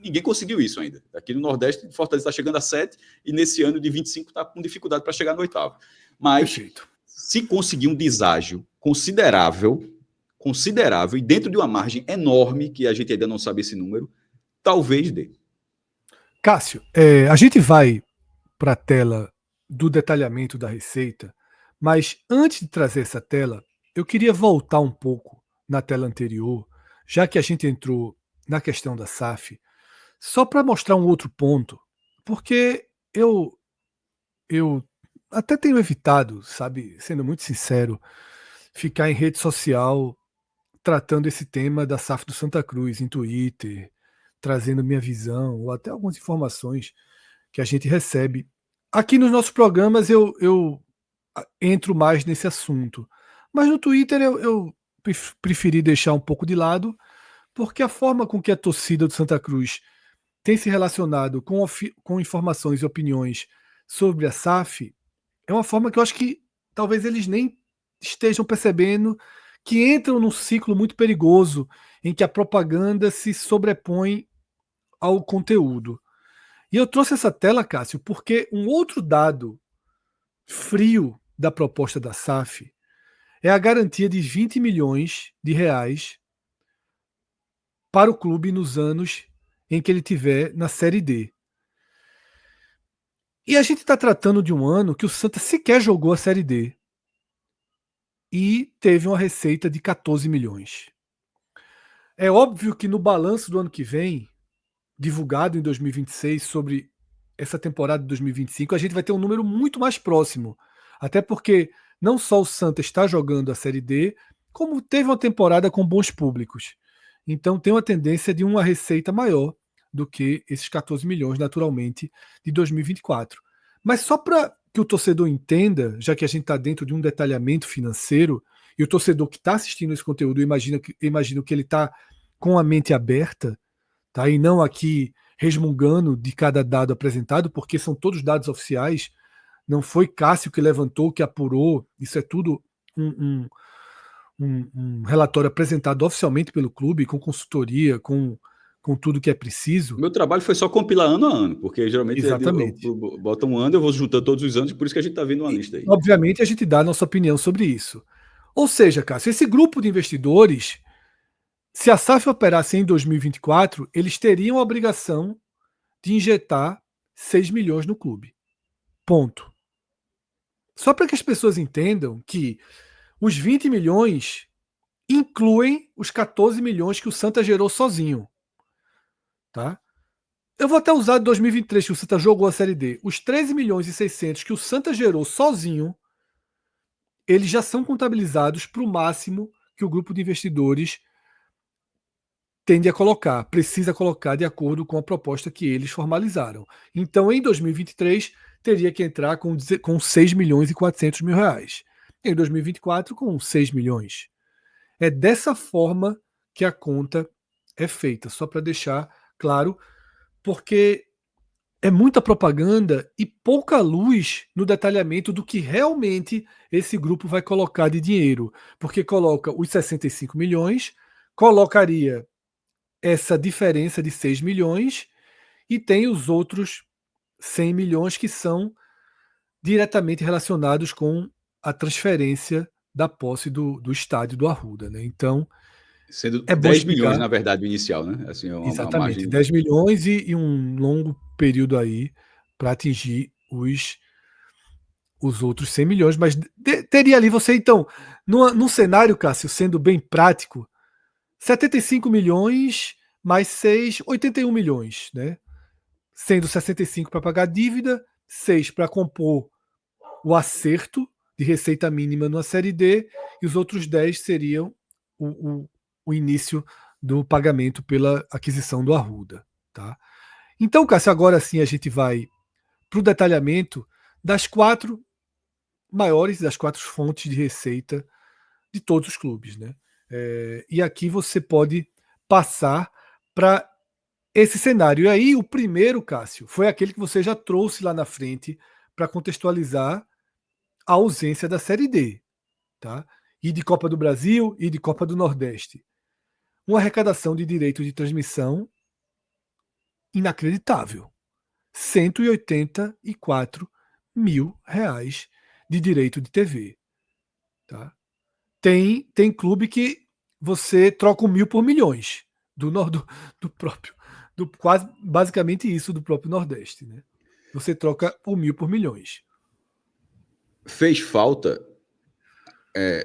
B: ninguém conseguiu isso ainda. Aqui no Nordeste, o Fortaleza está chegando a 7 e nesse ano de 25 está com dificuldade para chegar no 8º. Mas, se conseguir um deságio considerável e dentro de uma margem enorme, que a gente ainda não sabe esse número, talvez dê.
A: Cássio, a gente vai para a tela do detalhamento da receita, mas antes de trazer essa tela, eu queria voltar um pouco na tela anterior, já que a gente entrou na questão da SAF, só para mostrar um outro ponto, porque eu até tenho evitado, sabe, sendo muito sincero, ficar em rede social tratando esse tema da SAF do Santa Cruz em Twitter, trazendo minha visão, ou até algumas informações que a gente recebe. Aqui nos nossos programas eu entro mais nesse assunto, mas no Twitter eu preferi deixar um pouco de lado, porque a forma com que a torcida do Santa Cruz tem se relacionado com informações e opiniões sobre a SAF é uma forma que eu acho que talvez eles nem estejam percebendo, que entram num ciclo muito perigoso em que a propaganda se sobrepõe ao conteúdo. E eu trouxe essa tela, Cássio, porque um outro dado frio da proposta da SAF é a garantia de 20 milhões de reais para o clube nos anos em que ele tiver na Série D. E a gente está tratando de um ano que o Santa sequer jogou a Série D e teve uma receita de 14 milhões. É óbvio que no balanço do ano que vem, divulgado em 2026 sobre essa temporada de 2025, a gente vai ter um número muito mais próximo. Até porque não só o Santa está jogando a Série D, como teve uma temporada com bons públicos. Então tem uma tendência de uma receita maior do que esses 14 milhões, naturalmente, de 2024. Mas só para que o torcedor entenda, já que a gente está dentro de um detalhamento financeiro, e o torcedor que está assistindo esse conteúdo, eu imagino que ele está com a mente aberta, tá? E não aqui resmungando de cada dado apresentado, porque são todos dados oficiais, não foi Cássio que levantou, que apurou, isso é tudo um relatório apresentado oficialmente pelo clube, com consultoria, com tudo que é preciso.
B: Meu trabalho foi só compilar ano a ano, porque geralmente bota um ano, eu vou juntando todos os anos, por isso que a gente está vendo uma lista aí.
A: Obviamente a gente dá a nossa opinião sobre isso. Ou seja, Cássio, esse grupo de investidores, se a SAF operasse em 2024, eles teriam a obrigação de injetar 6 milhões no clube. Ponto. Só para que as pessoas entendam que os 20 milhões incluem os 14 milhões que o Santa gerou sozinho. tá? Eu vou até usar de 2023, que o Santa jogou a Série D. Os 13 milhões e 600 que o Santa gerou sozinho, eles já são contabilizados para o máximo que o grupo de investidores tende a colocar, precisa colocar de acordo com a proposta que eles formalizaram. Então, em 2023, teria que entrar com 6 milhões e 400 mil reais. Em 2024, com 6 milhões. É dessa forma que a conta é feita, só para deixar claro, porque é muita propaganda e pouca luz no detalhamento do que realmente esse grupo vai colocar de dinheiro. Porque coloca os 65 milhões, colocaria essa diferença de 6 milhões e tem os outros 100 milhões que são diretamente relacionados com a transferência da posse do estádio do Arruda. Né? Então,
B: Sendo
A: é bom
B: 10 milhões,
A: explicar
B: na verdade, o inicial, né? Assim, é uma
A: exatamente
B: margem.
A: 10 milhões e um longo período aí para atingir os outros 100 milhões, mas teria ali você, então, num cenário, Cássio, sendo bem prático, 75 milhões mais 6, 81 milhões, né? Sendo 65 para pagar a dívida, 6 para compor o acerto de receita mínima na Série D, e os outros 10 seriam o, o, o início do pagamento pela aquisição do Arruda. Tá? Então, Cássio, agora sim a gente vai para o detalhamento das quatro maiores, das quatro fontes de receita de todos os clubes. Né? E aqui você pode passar para esse cenário. E aí, o primeiro, Cássio, foi aquele que você já trouxe lá na frente para contextualizar a ausência da Série D, tá? E de Copa do Brasil e de Copa do Nordeste. Uma arrecadação de direito de transmissão inacreditável. 184 mil reais de direito de TV. Tá? Tem clube que você troca 1.000 por milhões do próprio, quase basicamente isso do próprio Nordeste. Né? Você troca 1.000 por milhões.
B: Fez falta.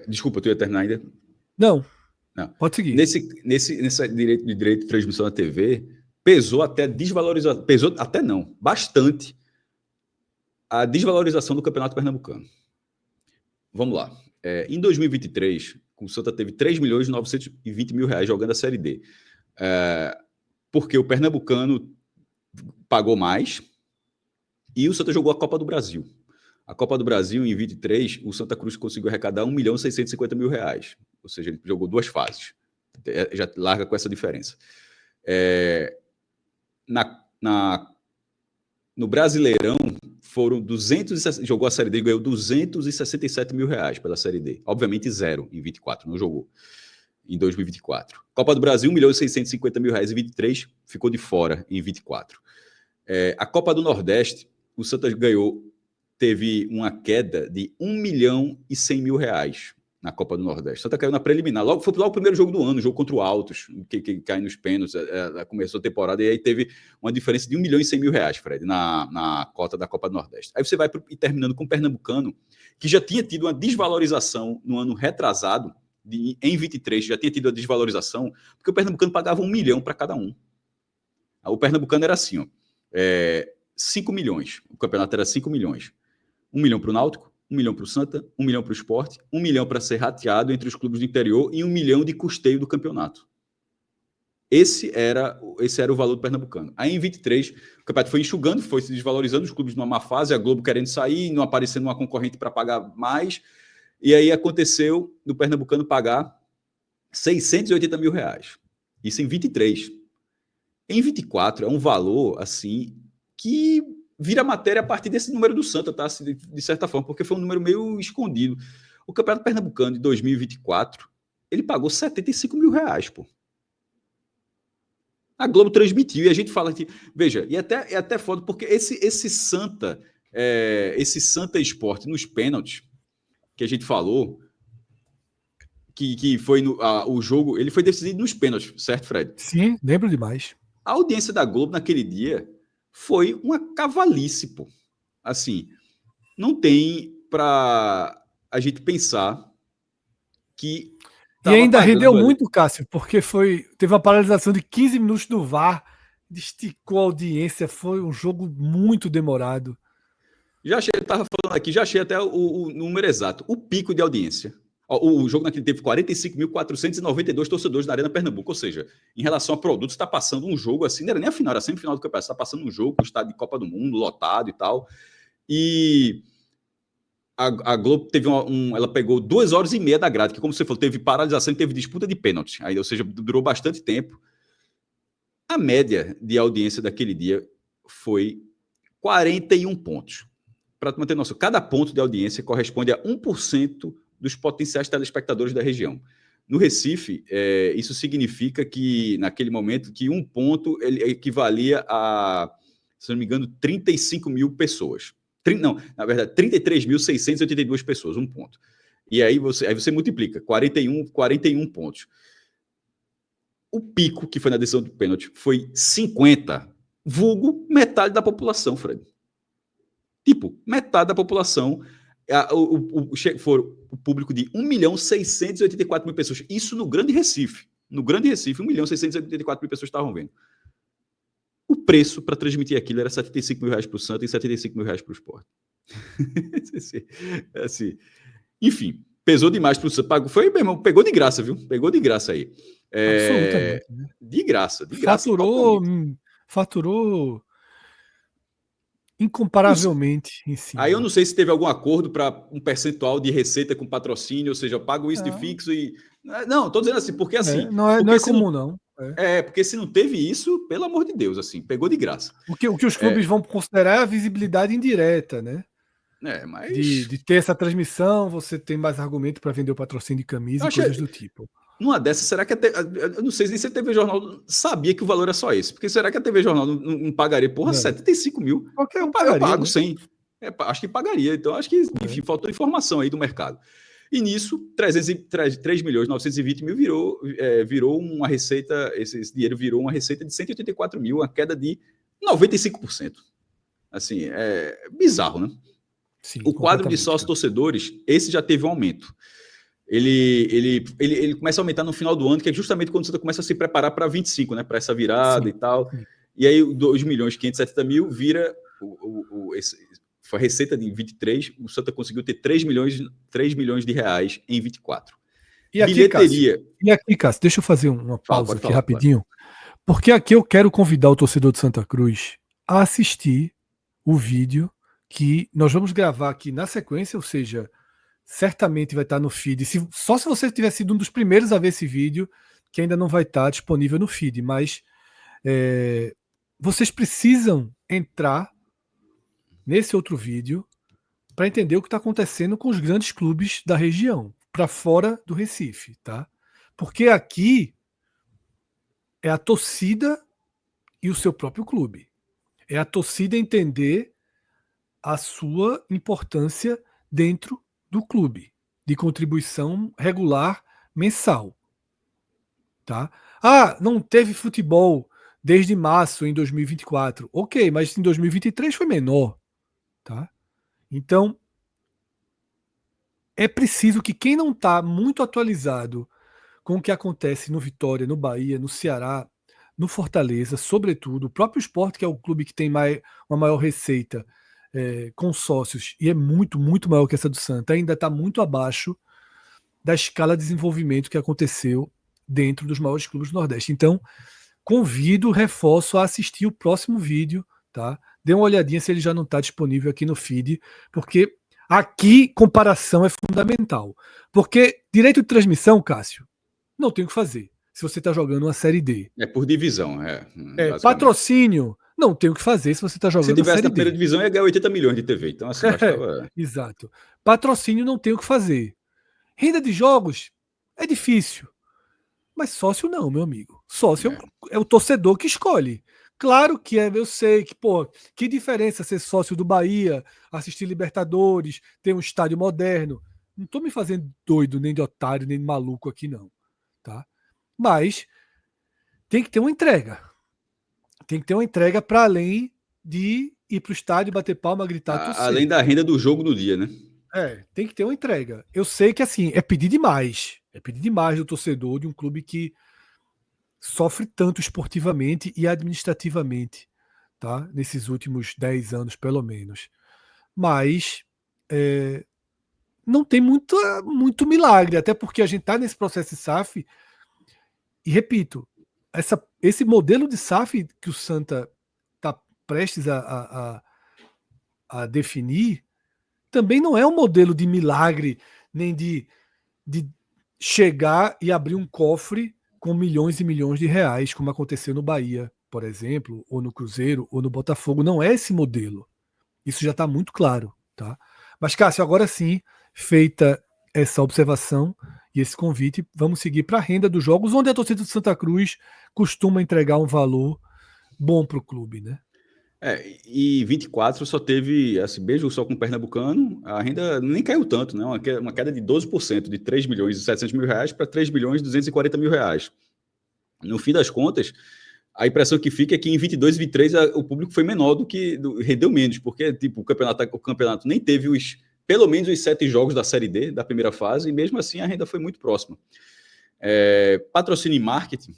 B: Desculpa, tu ia terminar ainda?
A: Não,
B: Não.
A: pode seguir.
B: Nesse direito de transmissão na TV, pesou até desvalorização. Pesou até não, bastante a desvalorização do Campeonato Pernambucano. Vamos lá. Em 2023, o Santa teve 3 milhões e 920 mil reais jogando a Série D. Porque o Pernambucano pagou mais e o Santa jogou a Copa do Brasil. A Copa do Brasil, em 23, o Santa Cruz conseguiu arrecadar 1 milhão e 650 mil reais. Ou seja, ele jogou 2 fases. Já larga com essa diferença. No Brasileirão, foram 200, jogou a Série D e ganhou 267 mil reais pela Série D. Obviamente zero em 24, não jogou em 2024. Copa do Brasil, 1 milhão e 650 mil reais em 23, ficou de fora em 24. A Copa do Nordeste, o Santa teve uma queda de 1 milhão e 100 mil reais na Copa do Nordeste. O Santa caiu na preliminar. Foi logo o primeiro jogo do ano, jogo contra o Altos, que cai nos pênaltis. Começou a temporada e aí teve uma diferença de 1 milhão e 100 mil reais, Fred, na cota da Copa do Nordeste. Aí você vai terminando com o Pernambucano, que já tinha tido uma desvalorização no ano retrasado, em 23, já tinha tido a desvalorização, porque o Pernambucano pagava 1 milhão para cada um. O Pernambucano era assim, ó, 5 milhões. O campeonato era 5 milhões. 1 milhão para o Náutico, 1 milhão para o Santa, 1 milhão para o Sport, 1 milhão para ser rateado entre os clubes do interior e 1 milhão de custeio do campeonato. Esse era o valor do Pernambucano. Aí em 23, o campeonato foi enxugando, foi se desvalorizando, os clubes numa má fase, a Globo querendo sair, não aparecendo uma concorrente para pagar mais. E aí aconteceu do Pernambucano pagar 680 mil reais. Isso em 23. Em 24 é um valor assim que vira matéria a partir desse número do Santa, tá? De certa forma, porque foi um número meio escondido. O Campeonato Pernambucano de 2024, ele pagou 75 mil reais, pô. A Globo transmitiu e a gente fala que... Veja, é até foda, porque esse Santa Esporte nos pênaltis, que a gente falou, que foi o jogo, ele foi decidido nos pênaltis, certo, Fred?
A: Sim, lembro demais.
B: A audiência da Globo naquele dia foi uma cavalice, pô. Assim, não tem para a gente pensar que
A: e ainda rendeu
B: ali.
A: muito, Cássio, porque teve uma paralisação de 15 minutos do VAR esticou a audiência, foi um jogo muito demorado.
B: Já achei, eu tava falando aqui, já achei até o número exato. O pico de audiência. O jogo naquele teve 45.492 torcedores na Arena Pernambuco. Ou seja, em relação a produtos, está passando um jogo assim, não era nem a final, era a semifinal do campeonato. Está passando um jogo com o estádio de Copa do Mundo, lotado e tal. E a Globo teve ela pegou 2 horas e meia da grade, que, como você falou, teve paralisação e teve disputa de pênalti. Aí, ou seja, durou bastante tempo. A média de audiência daquele dia foi 41 pontos. Para tu manter noção, cada ponto de audiência corresponde a 1% dos potenciais telespectadores da região. No Recife, isso significa que, naquele momento, que um ponto ele equivalia a, se não me engano, 35 mil pessoas. Não, na verdade, 33.682 pessoas, um ponto. E aí você multiplica, 41 pontos. O pico, que foi na decisão do pênalti, foi 50, vulgo metade da população, Fred. Tipo, metade da população foram o público de 1.684.000 pessoas. Isso no Grande Recife. No Grande Recife, 1.684.000 pessoas estavam vendo. O preço para transmitir aquilo era R$75 mil para o Santa e R$75 mil para o Sport. Assim, enfim, pesou demais para o Santa. Foi, meu irmão, pegou de graça, viu? Pegou de graça aí.
A: Absolutamente. Né?
B: De graça.
A: Faturou incomparavelmente em cima.
B: Aí eu não sei se teve algum acordo para um percentual de receita com patrocínio, ou seja, eu pago isso de fixo e... Não, estou dizendo assim, porque assim...
A: não é comum, não.
B: Porque se não teve isso, pelo amor de Deus, assim, pegou de graça.
A: O que os clubes vão considerar é a visibilidade indireta, né?
B: Mas...
A: De ter essa transmissão, você tem mais argumento para vender o patrocínio de camisa e coisas do tipo.
B: Numa dessas, será que eu não sei nem se a TV Jornal sabia que o valor era só esse? Porque será que a TV Jornal não pagaria? Porra, não. 75 mil.
A: Qualquer um pagaria,
B: eu pago
A: né?
B: 100. Acho que pagaria. Então, acho que, enfim, faltou informação aí do mercado. E nisso, 3.920 mil virou uma receita, esse dinheiro virou uma receita de 184 mil, uma queda de 95%. Assim, é bizarro, né?
A: Sim,
B: o quadro de sócios-torcedores, esse já teve um aumento. Ele começa a aumentar no final do ano, que é justamente quando você começa a se preparar para 25, né? Para essa virada. Sim. E tal. Sim. E aí, 2.570.000 vira foi a receita de 23, o Santa conseguiu ter 3 milhões de reais em 24.
A: E aqui, Cássio, deixa eu fazer uma pausa aqui rapidinho, porque aqui eu quero convidar o torcedor de Santa Cruz a assistir o vídeo que nós vamos gravar aqui na sequência, ou seja, certamente vai estar no feed. Só se você tiver sido um dos primeiros a ver esse vídeo, que ainda não vai estar disponível no feed, mas vocês precisam entrar nesse outro vídeo para entender o que está acontecendo com os grandes clubes da região, para fora do Recife, tá? Porque aqui é a torcida e o seu próprio clube. É a torcida entender a sua importância dentro do clube, de contribuição regular mensal. Tá? Não teve futebol desde março em 2024. Ok, mas em 2023 foi menor. Tá? Então, é preciso que quem não está muito atualizado com o que acontece no Vitória, no Bahia, no Ceará, no Fortaleza, sobretudo, o próprio Sport, que é o clube que tem uma maior receita com sócios, e é muito, muito maior que essa do Santa, ainda está muito abaixo da escala de desenvolvimento que aconteceu dentro dos maiores clubes do Nordeste. Então, convido, reforço a assistir o próximo vídeo, tá? Dê uma olhadinha se ele já não está disponível aqui no feed, porque aqui comparação é fundamental. Porque direito de transmissão, Cássio, não tem o que fazer se você está jogando uma Série D.
B: É por divisão,
A: patrocínio, não tem o que fazer se você está jogando
B: uma Série D. Se tivesse
A: na
B: primeira divisão, ia ganhar 80 milhões de TV. Então, assim, bastava...
A: Exato. Patrocínio não tem o que fazer. Renda de jogos é difícil. Mas sócio não, meu amigo. Sócio é o torcedor que escolhe. Claro que eu sei que, que diferença ser sócio do Bahia, assistir Libertadores, ter um estádio moderno. Não estou me fazendo doido, nem de otário, nem de maluco aqui, não. Tá? Mas tem que ter uma entrega. Tem que ter uma entrega para além de ir para o estádio, bater palma, gritar, torcer.
B: Além da renda do jogo no dia, né?
A: Tem que ter uma entrega. Eu sei que assim, é pedir demais. É pedir demais do torcedor de um clube que sofre tanto esportivamente e administrativamente, tá? Nesses últimos 10 anos, pelo menos. Mas não tem muito milagre, até porque a gente está nesse processo de SAF, e repito, esse modelo de SAF que o Santa está prestes a definir também não é um modelo de milagre, nem de chegar e abrir um cofre com milhões e milhões de reais, como aconteceu no Bahia, por exemplo, ou no Cruzeiro, ou no Botafogo. Não é esse modelo. Isso já está muito claro. Tá? Mas, Cássio, agora sim, feita essa observação e esse convite, vamos seguir para a renda dos jogos, onde a torcida do Santa Cruz costuma entregar um valor bom para o clube, né?
B: E 24 só teve, assim, mesmo só com o Pernambucano, a renda nem caiu tanto, né? Uma queda de 12%, de 3 milhões e 700 mil reais para 3 milhões e 240 mil reais. No fim das contas, a impressão que fica é que em 22 e 23 o público foi menor rendeu menos, porque tipo, o campeonato nem teve pelo menos os 7 jogos da Série D, da primeira fase, e mesmo assim a renda foi muito próxima. Patrocínio e marketing,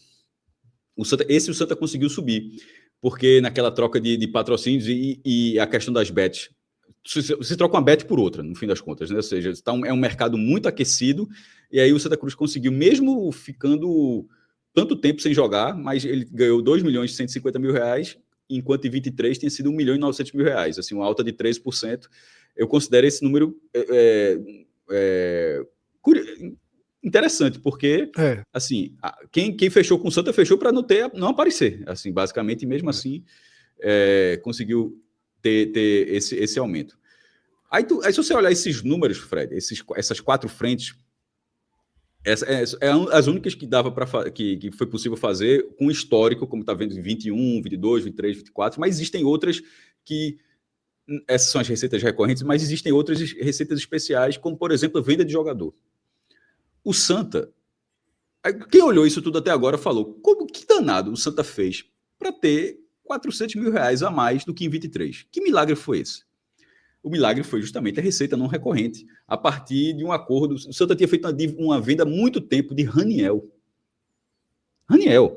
B: o Santa conseguiu subir, porque naquela troca de patrocínios e a questão das bets, você troca uma bet por outra, no fim das contas, né? Ou seja, é um mercado muito aquecido, e aí o Santa Cruz conseguiu, mesmo ficando tanto tempo sem jogar, mas ele ganhou 2 milhões e 150 mil reais, enquanto em 23 tinha sido 1 milhão e 900 mil reais, assim, uma alta de 13%. Eu considero esse número interessante, porque assim, quem fechou com o Santa fechou para não aparecer, assim, basicamente, e mesmo assim conseguiu ter esse aumento. Aí se você olhar esses números, Fred, essas 4 frentes, as únicas que dava que foi possível fazer com histórico, como está vendo em 21, 22, 23, 24, mas existem outras que essas são as receitas recorrentes, mas existem outras receitas especiais, como por exemplo a venda de jogador. O Santa, quem olhou isso tudo até agora falou, que danado o Santa fez para ter 400 mil reais a mais do que em 23? Que milagre foi esse? O milagre foi justamente a receita não recorrente, a partir de um acordo. O Santa tinha feito uma venda há muito tempo de Raniel. Raniel.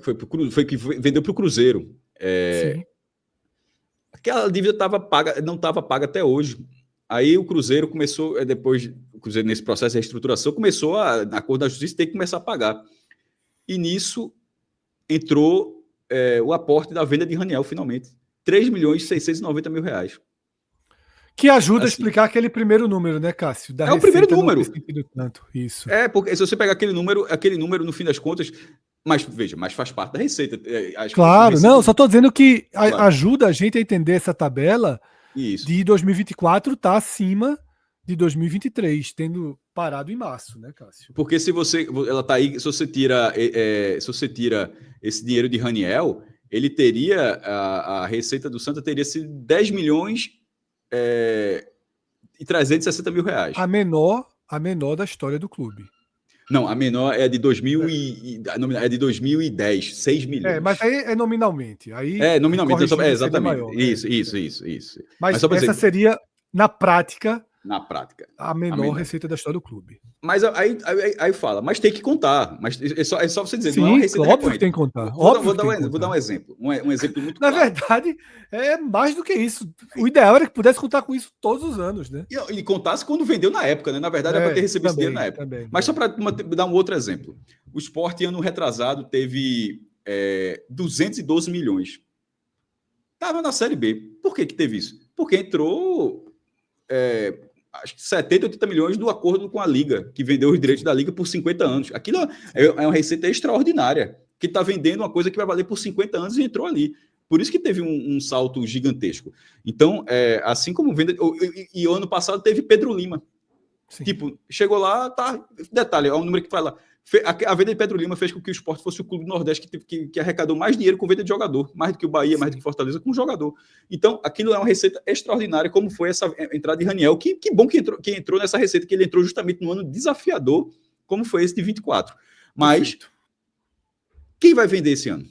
B: Foi que vendeu para o Cruzeiro. Aquela dívida não estava paga até hoje. Aí o Cruzeiro começou, o Cruzeiro nesse processo de reestruturação, começou na acordo da justiça, ter que começar a pagar. E nisso entrou o aporte da venda de Raniel, finalmente. 3 milhões e 690 mil reais.
A: Que ajuda a explicar aquele primeiro número, né, Cássio?
B: O primeiro número.
A: Tanto. Isso.
B: Porque se você pegar aquele número, no fim das contas, mas faz parte da receita.
A: Claro, não, só estou dizendo que ajuda a gente a entender essa tabela de 2024 tá acima de 2023, tendo parado em março, né, Cássio?
B: Porque ela tá aí, se você tira esse dinheiro de Raniel, ele teria, a receita do Santa teria sido 10 milhões e 360 mil reais.
A: A menor da história do clube.
B: Não, a menor é de 2010, 6 milhões.
A: Mas aí é nominalmente. Aí
B: nominalmente. Exatamente.
A: Maior,
B: isso.
A: Mas essa seria, na prática, a menor receita da história do clube.
B: Mas aí fala, mas tem que contar. Mas é só você dizer,
A: sim,
B: não é uma receita
A: óbvio que tem que contar.
B: Vou dar um exemplo. Um exemplo muito
A: claro. Na verdade, é mais do que isso. O ideal era que pudesse contar com isso todos os anos, né?
B: E contasse quando vendeu na época, né? Na verdade, era para ter recebido esse dinheiro na época. Mas só para dar um outro exemplo. O Sport, ano retrasado, teve 212 milhões. Estava na Série B. Por que teve isso? Porque entrou... acho que 70, 80 milhões do acordo com a Liga, que vendeu os direitos da Liga por 50 anos. Aquilo é uma receita extraordinária, que está vendendo uma coisa que vai valer por 50 anos e entrou ali. Por isso que teve um salto gigantesco. Então, assim como venda... E o ano passado teve Pedro Lima. Sim. Tipo, chegou lá, tá... Detalhe, é um número que fala... A venda de Pedro Lima fez com que o Sport fosse o clube do Nordeste que arrecadou mais dinheiro com venda de jogador, mais do que o Bahia, mais do que Fortaleza, com jogador. Então, aquilo é uma receita extraordinária, como foi essa entrada de Raniel. Que bom que entrou nessa receita, que ele entrou justamente no ano desafiador, como foi esse de 24. Mas, quem vai vender esse ano?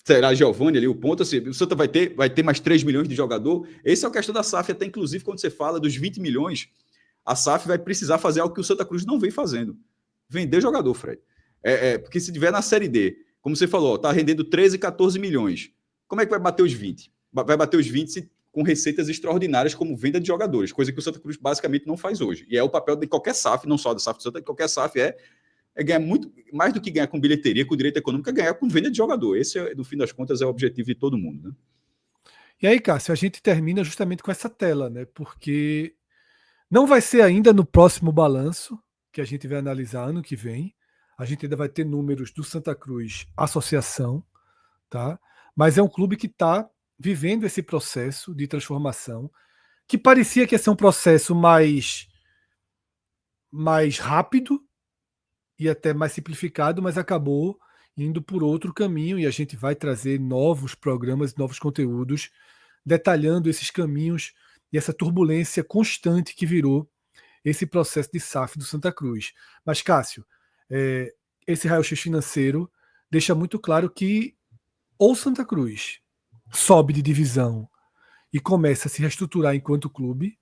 B: Será Giovani ali, o ponto? Assim, o Santa vai ter mais 3 milhões de jogador? Essa é a questão da SAF, até inclusive quando você fala dos 20 milhões, a SAF vai precisar fazer algo que o Santa Cruz não vem fazendo. Vender jogador, Fred. Porque se tiver na Série D, como você falou, está rendendo 13, 14 milhões. Como é que vai bater os 20? Vai bater os 20 com receitas extraordinárias como venda de jogadores, coisa que o Santa Cruz basicamente não faz hoje. E é o papel de qualquer SAF, não só da SAF do Santa, de qualquer SAF é ganhar muito mais do que ganhar com bilheteria, com direito econômico, é ganhar com venda de jogador. Esse, no fim das contas, é o objetivo de todo mundo, né?
A: E aí, Cássio, a gente termina justamente com essa tela, né? Porque não vai ser ainda no próximo balanço, que a gente vai analisar ano que vem. A gente ainda vai ter números do Santa Cruz Associação, tá? Mas é um clube que está vivendo esse processo de transformação, que parecia que ia ser um processo mais rápido e até mais simplificado, mas acabou indo por outro caminho e a gente vai trazer novos programas, novos conteúdos, detalhando esses caminhos e essa turbulência constante que virou esse processo de SAF do Santa Cruz. Mas, Cássio, esse raio-x financeiro deixa muito claro que ou Santa Cruz sobe de divisão e começa a se reestruturar enquanto clube,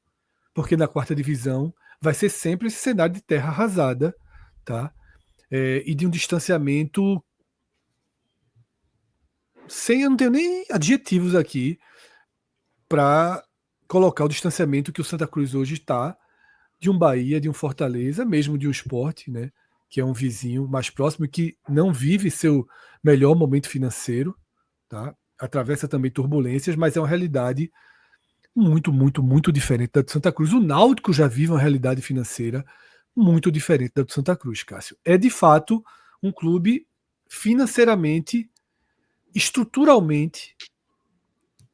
A: porque na quarta divisão vai ser sempre esse cenário de terra arrasada, tá? E de um distanciamento eu não tenho nem adjetivos aqui para colocar o distanciamento que o Santa Cruz hoje está de um Bahia, de um Fortaleza, mesmo de um Sport, né? Que é um vizinho mais próximo e que não vive seu melhor momento financeiro, tá? Atravessa também turbulências, mas é uma realidade muito, muito, muito diferente da do Santa Cruz. O Náutico já vive uma realidade financeira muito diferente da do Santa Cruz, Cássio. É de fato um clube financeiramente, estruturalmente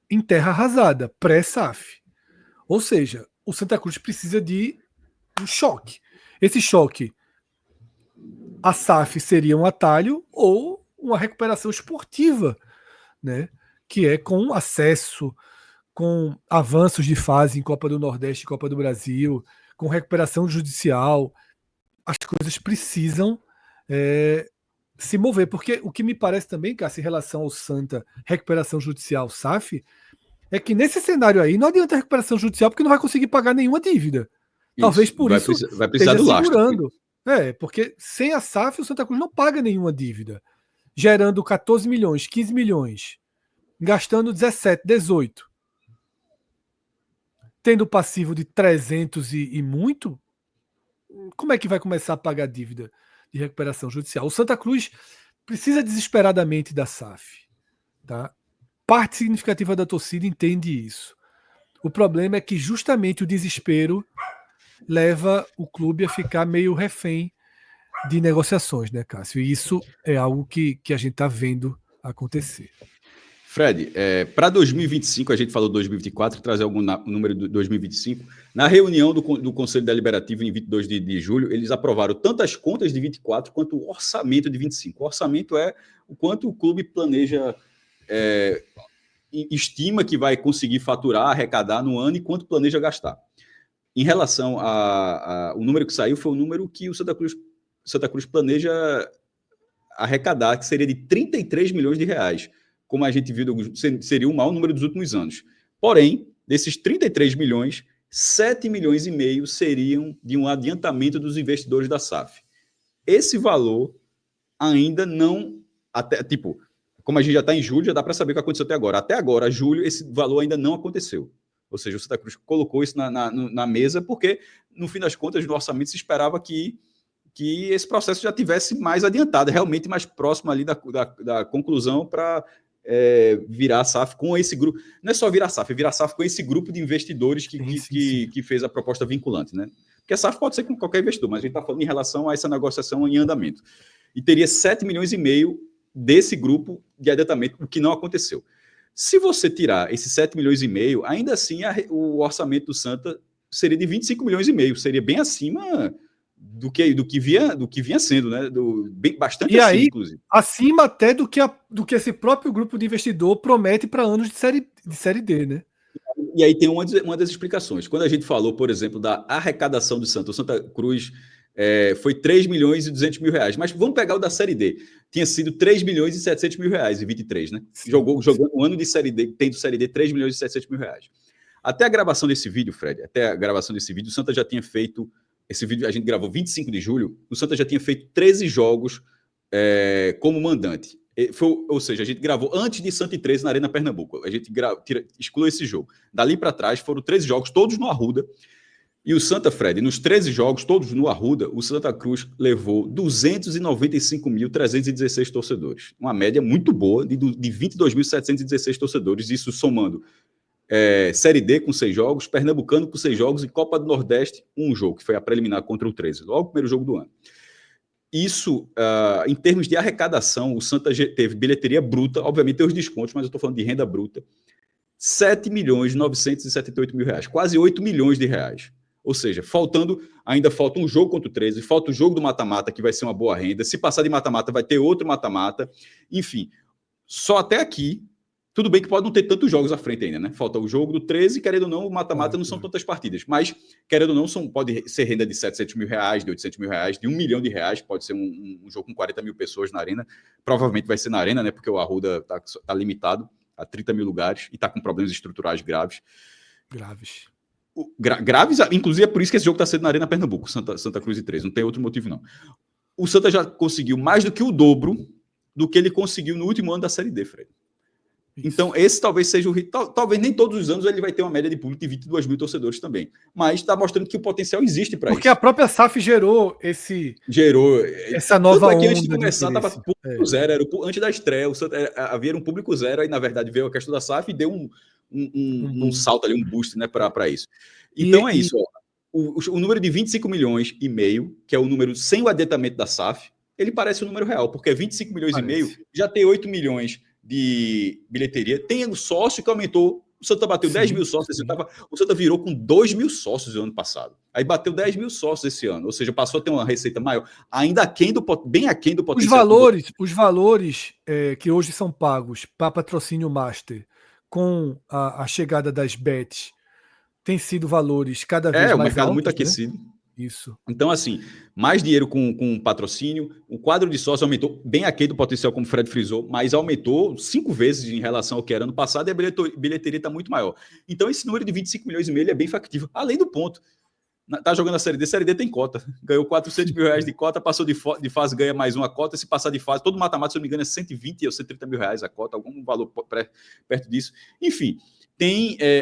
A: em terra arrasada, pré-SAF. Ou seja, o Santa Cruz precisa de um choque. Esse choque, a SAF seria um atalho ou uma recuperação esportiva, né? Que é com acesso, com avanços de fase em Copa do Nordeste e Copa do Brasil, com recuperação judicial. As coisas precisam se mover, porque o que me parece também, Cássio, em relação ao Santa, recuperação judicial, SAF, é que nesse cenário aí não adianta recuperação judicial porque não vai conseguir pagar nenhuma dívida. Talvez por isso
B: vai precisar
A: esteja
B: do lastro.
A: segurando. Porque sem a SAF o Santa Cruz não paga nenhuma dívida. Gerando 14 milhões, 15 milhões, gastando 17, 18. Tendo passivo de 300 e muito, como é que vai começar a pagar dívida de recuperação judicial? O Santa Cruz precisa desesperadamente da SAF. Tá? Parte significativa da torcida entende isso. O problema é que justamente o desespero leva o clube a ficar meio refém de negociações, né, Cássio? E isso é algo que a gente está vendo acontecer.
B: Fred, para 2025, a gente falou 2024, trazer algum número de 2025. Na reunião do Conselho Deliberativo, em 22 de julho, eles aprovaram tanto as contas de 24 quanto o orçamento de 25. O orçamento é o quanto o clube planeja, estima que vai conseguir faturar, arrecadar no ano e quanto planeja gastar. Em relação o número que saiu foi o número que o Santa Cruz planeja arrecadar, que seria de 33 milhões de reais. Como a gente viu, seria o maior número dos últimos anos. Porém, desses 33 milhões, 7 milhões e meio seriam de um adiantamento dos investidores da SAF. Esse valor ainda não... como a gente já está em julho, já dá para saber o que aconteceu até agora. Até agora, julho, esse valor ainda não aconteceu. Ou seja, o Santa Cruz colocou isso na mesa porque, no fim das contas, no orçamento se esperava que esse processo já tivesse mais adiantado, realmente mais próximo ali da conclusão para virar SAF com esse grupo. Não é só virar SAF, é virar SAF com esse grupo de investidores que fez a proposta vinculante, né? Porque a SAF pode ser com qualquer investidor, mas a gente está falando em relação a essa negociação em andamento. E teria 7 milhões e meio desse grupo de adiantamento, o que não aconteceu. Se você tirar esses 7 milhões e meio, ainda assim o orçamento do Santa seria de 25 milhões e meio, seria bem acima do que vinha sendo, né? Bastante
A: e
B: acima,
A: aí,
B: inclusive.
A: Acima até do que esse próprio grupo de investidor promete para anos de série D, né?
B: E aí tem uma das explicações. Quando a gente falou, por exemplo, da arrecadação do Santa, o Santa Cruz foi 3 milhões e 200 mil reais. Mas vamos pegar o da Série D. Tinha sido 3 milhões e 700 mil reais em 23, né? Jogando um ano de Série D, tendo Série D, 3 milhões e 700 mil reais. Até a gravação desse vídeo, Fred, o Santa já tinha feito... Esse vídeo a gente gravou 25 de julho. O Santa já tinha feito 13 jogos como mandante. Ou seja, a gente gravou antes de Santa e 13 na Arena Pernambuco. A gente excluiu esse jogo. Dali para trás foram 13 jogos, todos no Arruda. E o Santa, Fred, nos 13 jogos, todos no Arruda, o Santa Cruz levou 295.316 torcedores. Uma média muito boa de 22.716 torcedores, isso somando Série D com 6 jogos, Pernambucano com 6 jogos e Copa do Nordeste, um jogo, que foi a preliminar contra o 13, logo o primeiro jogo do ano. Isso, em termos de arrecadação, o Santa teve bilheteria bruta, obviamente tem os descontos, mas eu estou falando de renda bruta, 7.978.000 reais, quase 8 milhões de reais. Ou seja, ainda falta um jogo contra o 13, falta o jogo do mata-mata, que vai ser uma boa renda. Se passar de mata-mata, vai ter outro mata-mata. Enfim, só até aqui, tudo bem que pode não ter tantos jogos à frente ainda, né? Falta o jogo do 13, querendo ou não, o mata-mata não são tantas partidas. Mas, querendo ou não, pode ser renda de 700 mil reais, de 800 mil reais, de 1 milhão de reais. Pode ser um jogo com 40 mil pessoas na arena. Provavelmente vai ser na arena, né? Porque o Arruda tá limitado a 30 mil lugares e está com problemas estruturais graves. Graves, inclusive é por isso que esse jogo está sendo na Arena Pernambuco, Santa Cruz e 13, não tem outro motivo não. O Santa já conseguiu mais do que o dobro do que ele conseguiu no último ano da Série D, Fred. Isso. Então esse talvez seja talvez nem todos os anos ele vai ter uma média de público de 22 mil torcedores também, mas está mostrando que o potencial existe para isso.
A: Porque a própria SAF gerou essa nova onda.
B: Antes de começar estava público zero, antes da estreia, o Santa, havia um público zero, aí na verdade veio a questão da SAF e deu um salto ali, um boost, né, para isso. Então é isso. Ó, o número de 25 milhões e meio, que é o número sem o adiantamento da SAF, ele parece um número real, porque 25 milhões e meio já tem 8 milhões de bilheteria. Tem o sócio que aumentou. O Santa bateu 10 mil sócios. O Santa virou com 2 mil sócios no ano passado. Aí bateu 10 mil sócios esse ano. Ou seja, passou a ter uma receita maior. Ainda bem aquém do potencial.
A: Os valores que hoje são pagos para patrocínio master com a chegada das bets tem sido valores cada vez mais altos.
B: É, o mercado muito aquecido.
A: Né? Isso.
B: Então, assim, mais dinheiro com patrocínio, o quadro de sócio aumentou bem aquém do potencial, como o Fred frisou, mas aumentou 5 vezes em relação ao que era ano passado e a bilheteria está muito maior. Então, esse número de 25 milhões e meio é bem factível, além do ponto. Tá jogando a Série D tem cota. Ganhou 400 mil reais de cota, passou de fase, ganha mais uma cota. Se passar de fase, todo mata-mata, se eu não me engano, é 120 ou 130 mil reais a cota, algum valor perto disso. Enfim,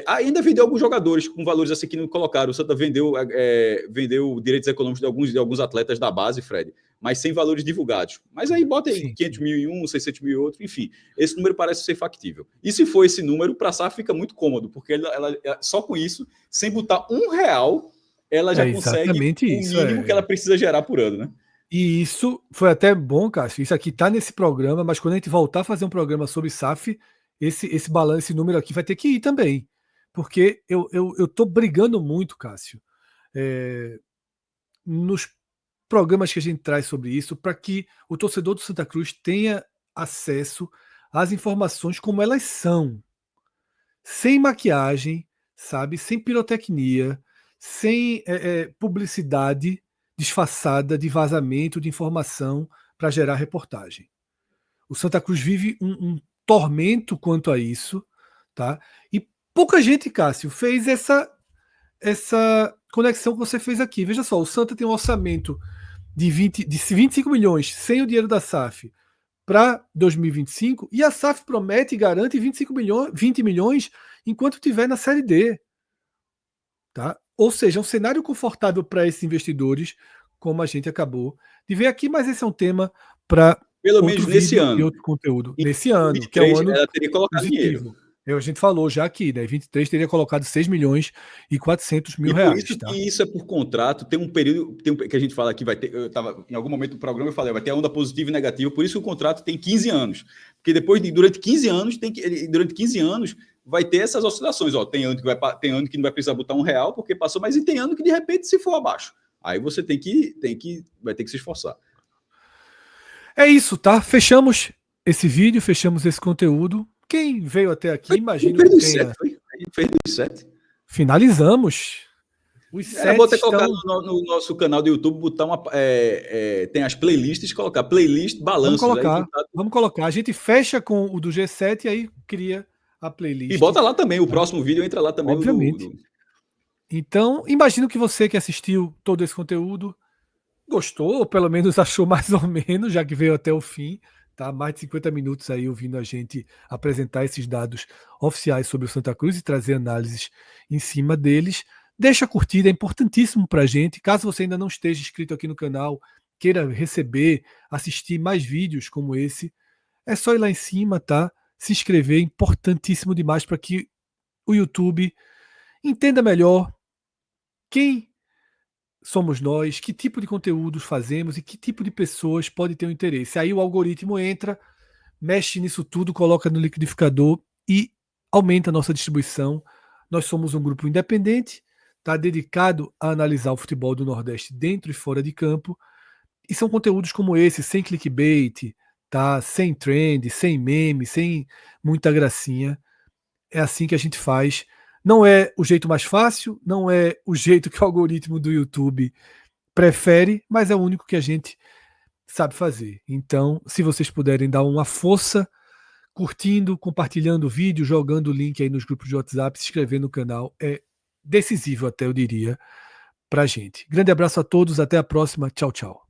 B: ainda vendeu alguns jogadores com valores assim que não colocaram. O Santa vendeu direitos econômicos de alguns atletas da base, Fred, mas sem valores divulgados. Mas aí bota aí 500 mil em um, 600 mil em outro, enfim. Esse número parece ser factível. E se for esse número, para a SAF fica muito cômodo, porque ela só com isso, sem botar R$1, ela já consegue o mínimo que ela precisa gerar por ano, né?
A: E isso foi até bom, Cássio. Isso aqui está nesse programa, mas quando a gente voltar a fazer um programa sobre SAF, esse balanço, esse número aqui vai ter que ir também. Porque eu tô brigando muito, Cássio, nos programas que a gente traz sobre isso, para que o torcedor do Santa Cruz tenha acesso às informações como elas são. Sem maquiagem, sabe? Sem pirotecnia, sem publicidade disfarçada de vazamento de informação para gerar reportagem. O Santa Cruz vive um tormento quanto a isso, tá? E pouca gente, Cássio, fez essa conexão que você fez aqui. Veja só, o Santa tem um orçamento de 25 milhões sem o dinheiro da SAF para 2025 e a SAF promete e garante 20 milhões enquanto estiver na Série D. Tá? Ou seja, um cenário confortável para esses investidores, como a gente acabou de ver aqui, mas esse é um tema para
B: pelo menos nesse ano.
A: E outro conteúdo. Nesse ano, 23, que é um ano
B: ela teria colocado
A: positivo. Dinheiro. A gente falou já aqui, né? 23 teria colocado 6 milhões e 400 mil reais.
B: Por isso que isso é por contrato, tem um período que a gente fala aqui, vai ter, em algum momento do programa eu falei, vai ter a onda positiva e negativa, por isso que o contrato tem 15 anos. Porque durante 15 anos vai ter essas oscilações. Ó, tem ano que não vai precisar botar R$1 porque passou, mas tem ano que de repente se for abaixo. Aí você vai ter que se esforçar.
A: É isso, tá? Fechamos esse vídeo, fechamos esse conteúdo. Quem veio até aqui, imagino que tenha...
B: Fez dos 7.
A: Finalizamos. Os 7
B: vou ter que colocar no nosso canal do YouTube, botar tem as playlists, colocar playlist, balanço.
A: Vamos colocar. A gente fecha com o do G7 e aí cria a playlist.
B: E bota lá também, o próximo vídeo entra lá também.
A: Obviamente. Então, imagino que você que assistiu todo esse conteúdo gostou, ou pelo menos achou mais ou menos, já que veio até o fim. Tá? Mais de 50 minutos aí ouvindo a gente apresentar esses dados oficiais sobre o Santa Cruz e trazer análises em cima deles. Deixa a curtida, é importantíssimo para a gente. Caso você ainda não esteja inscrito aqui no canal, queira receber, assistir mais vídeos como esse, é só ir lá em cima, tá? Se inscrever, importantíssimo demais para que o YouTube entenda melhor quem somos nós, que tipo de conteúdos fazemos e que tipo de pessoas pode ter um interesse. Aí o algoritmo entra, mexe nisso tudo, coloca no liquidificador e aumenta a nossa distribuição. Nós somos um grupo independente, tá dedicado a analisar o futebol do Nordeste dentro e fora de campo. E são conteúdos como esse, sem clickbait, tá? Sem trend, sem meme, sem muita gracinha. É assim que a gente faz. Não é o jeito mais fácil, não é o jeito que o algoritmo do YouTube prefere, mas é o único que a gente sabe fazer. Então, se vocês puderem dar uma força, curtindo, compartilhando o vídeo, jogando o link aí nos grupos de WhatsApp, se inscrever no canal, é decisivo até, eu diria, pra gente. Grande abraço a todos, até a próxima. Tchau, tchau.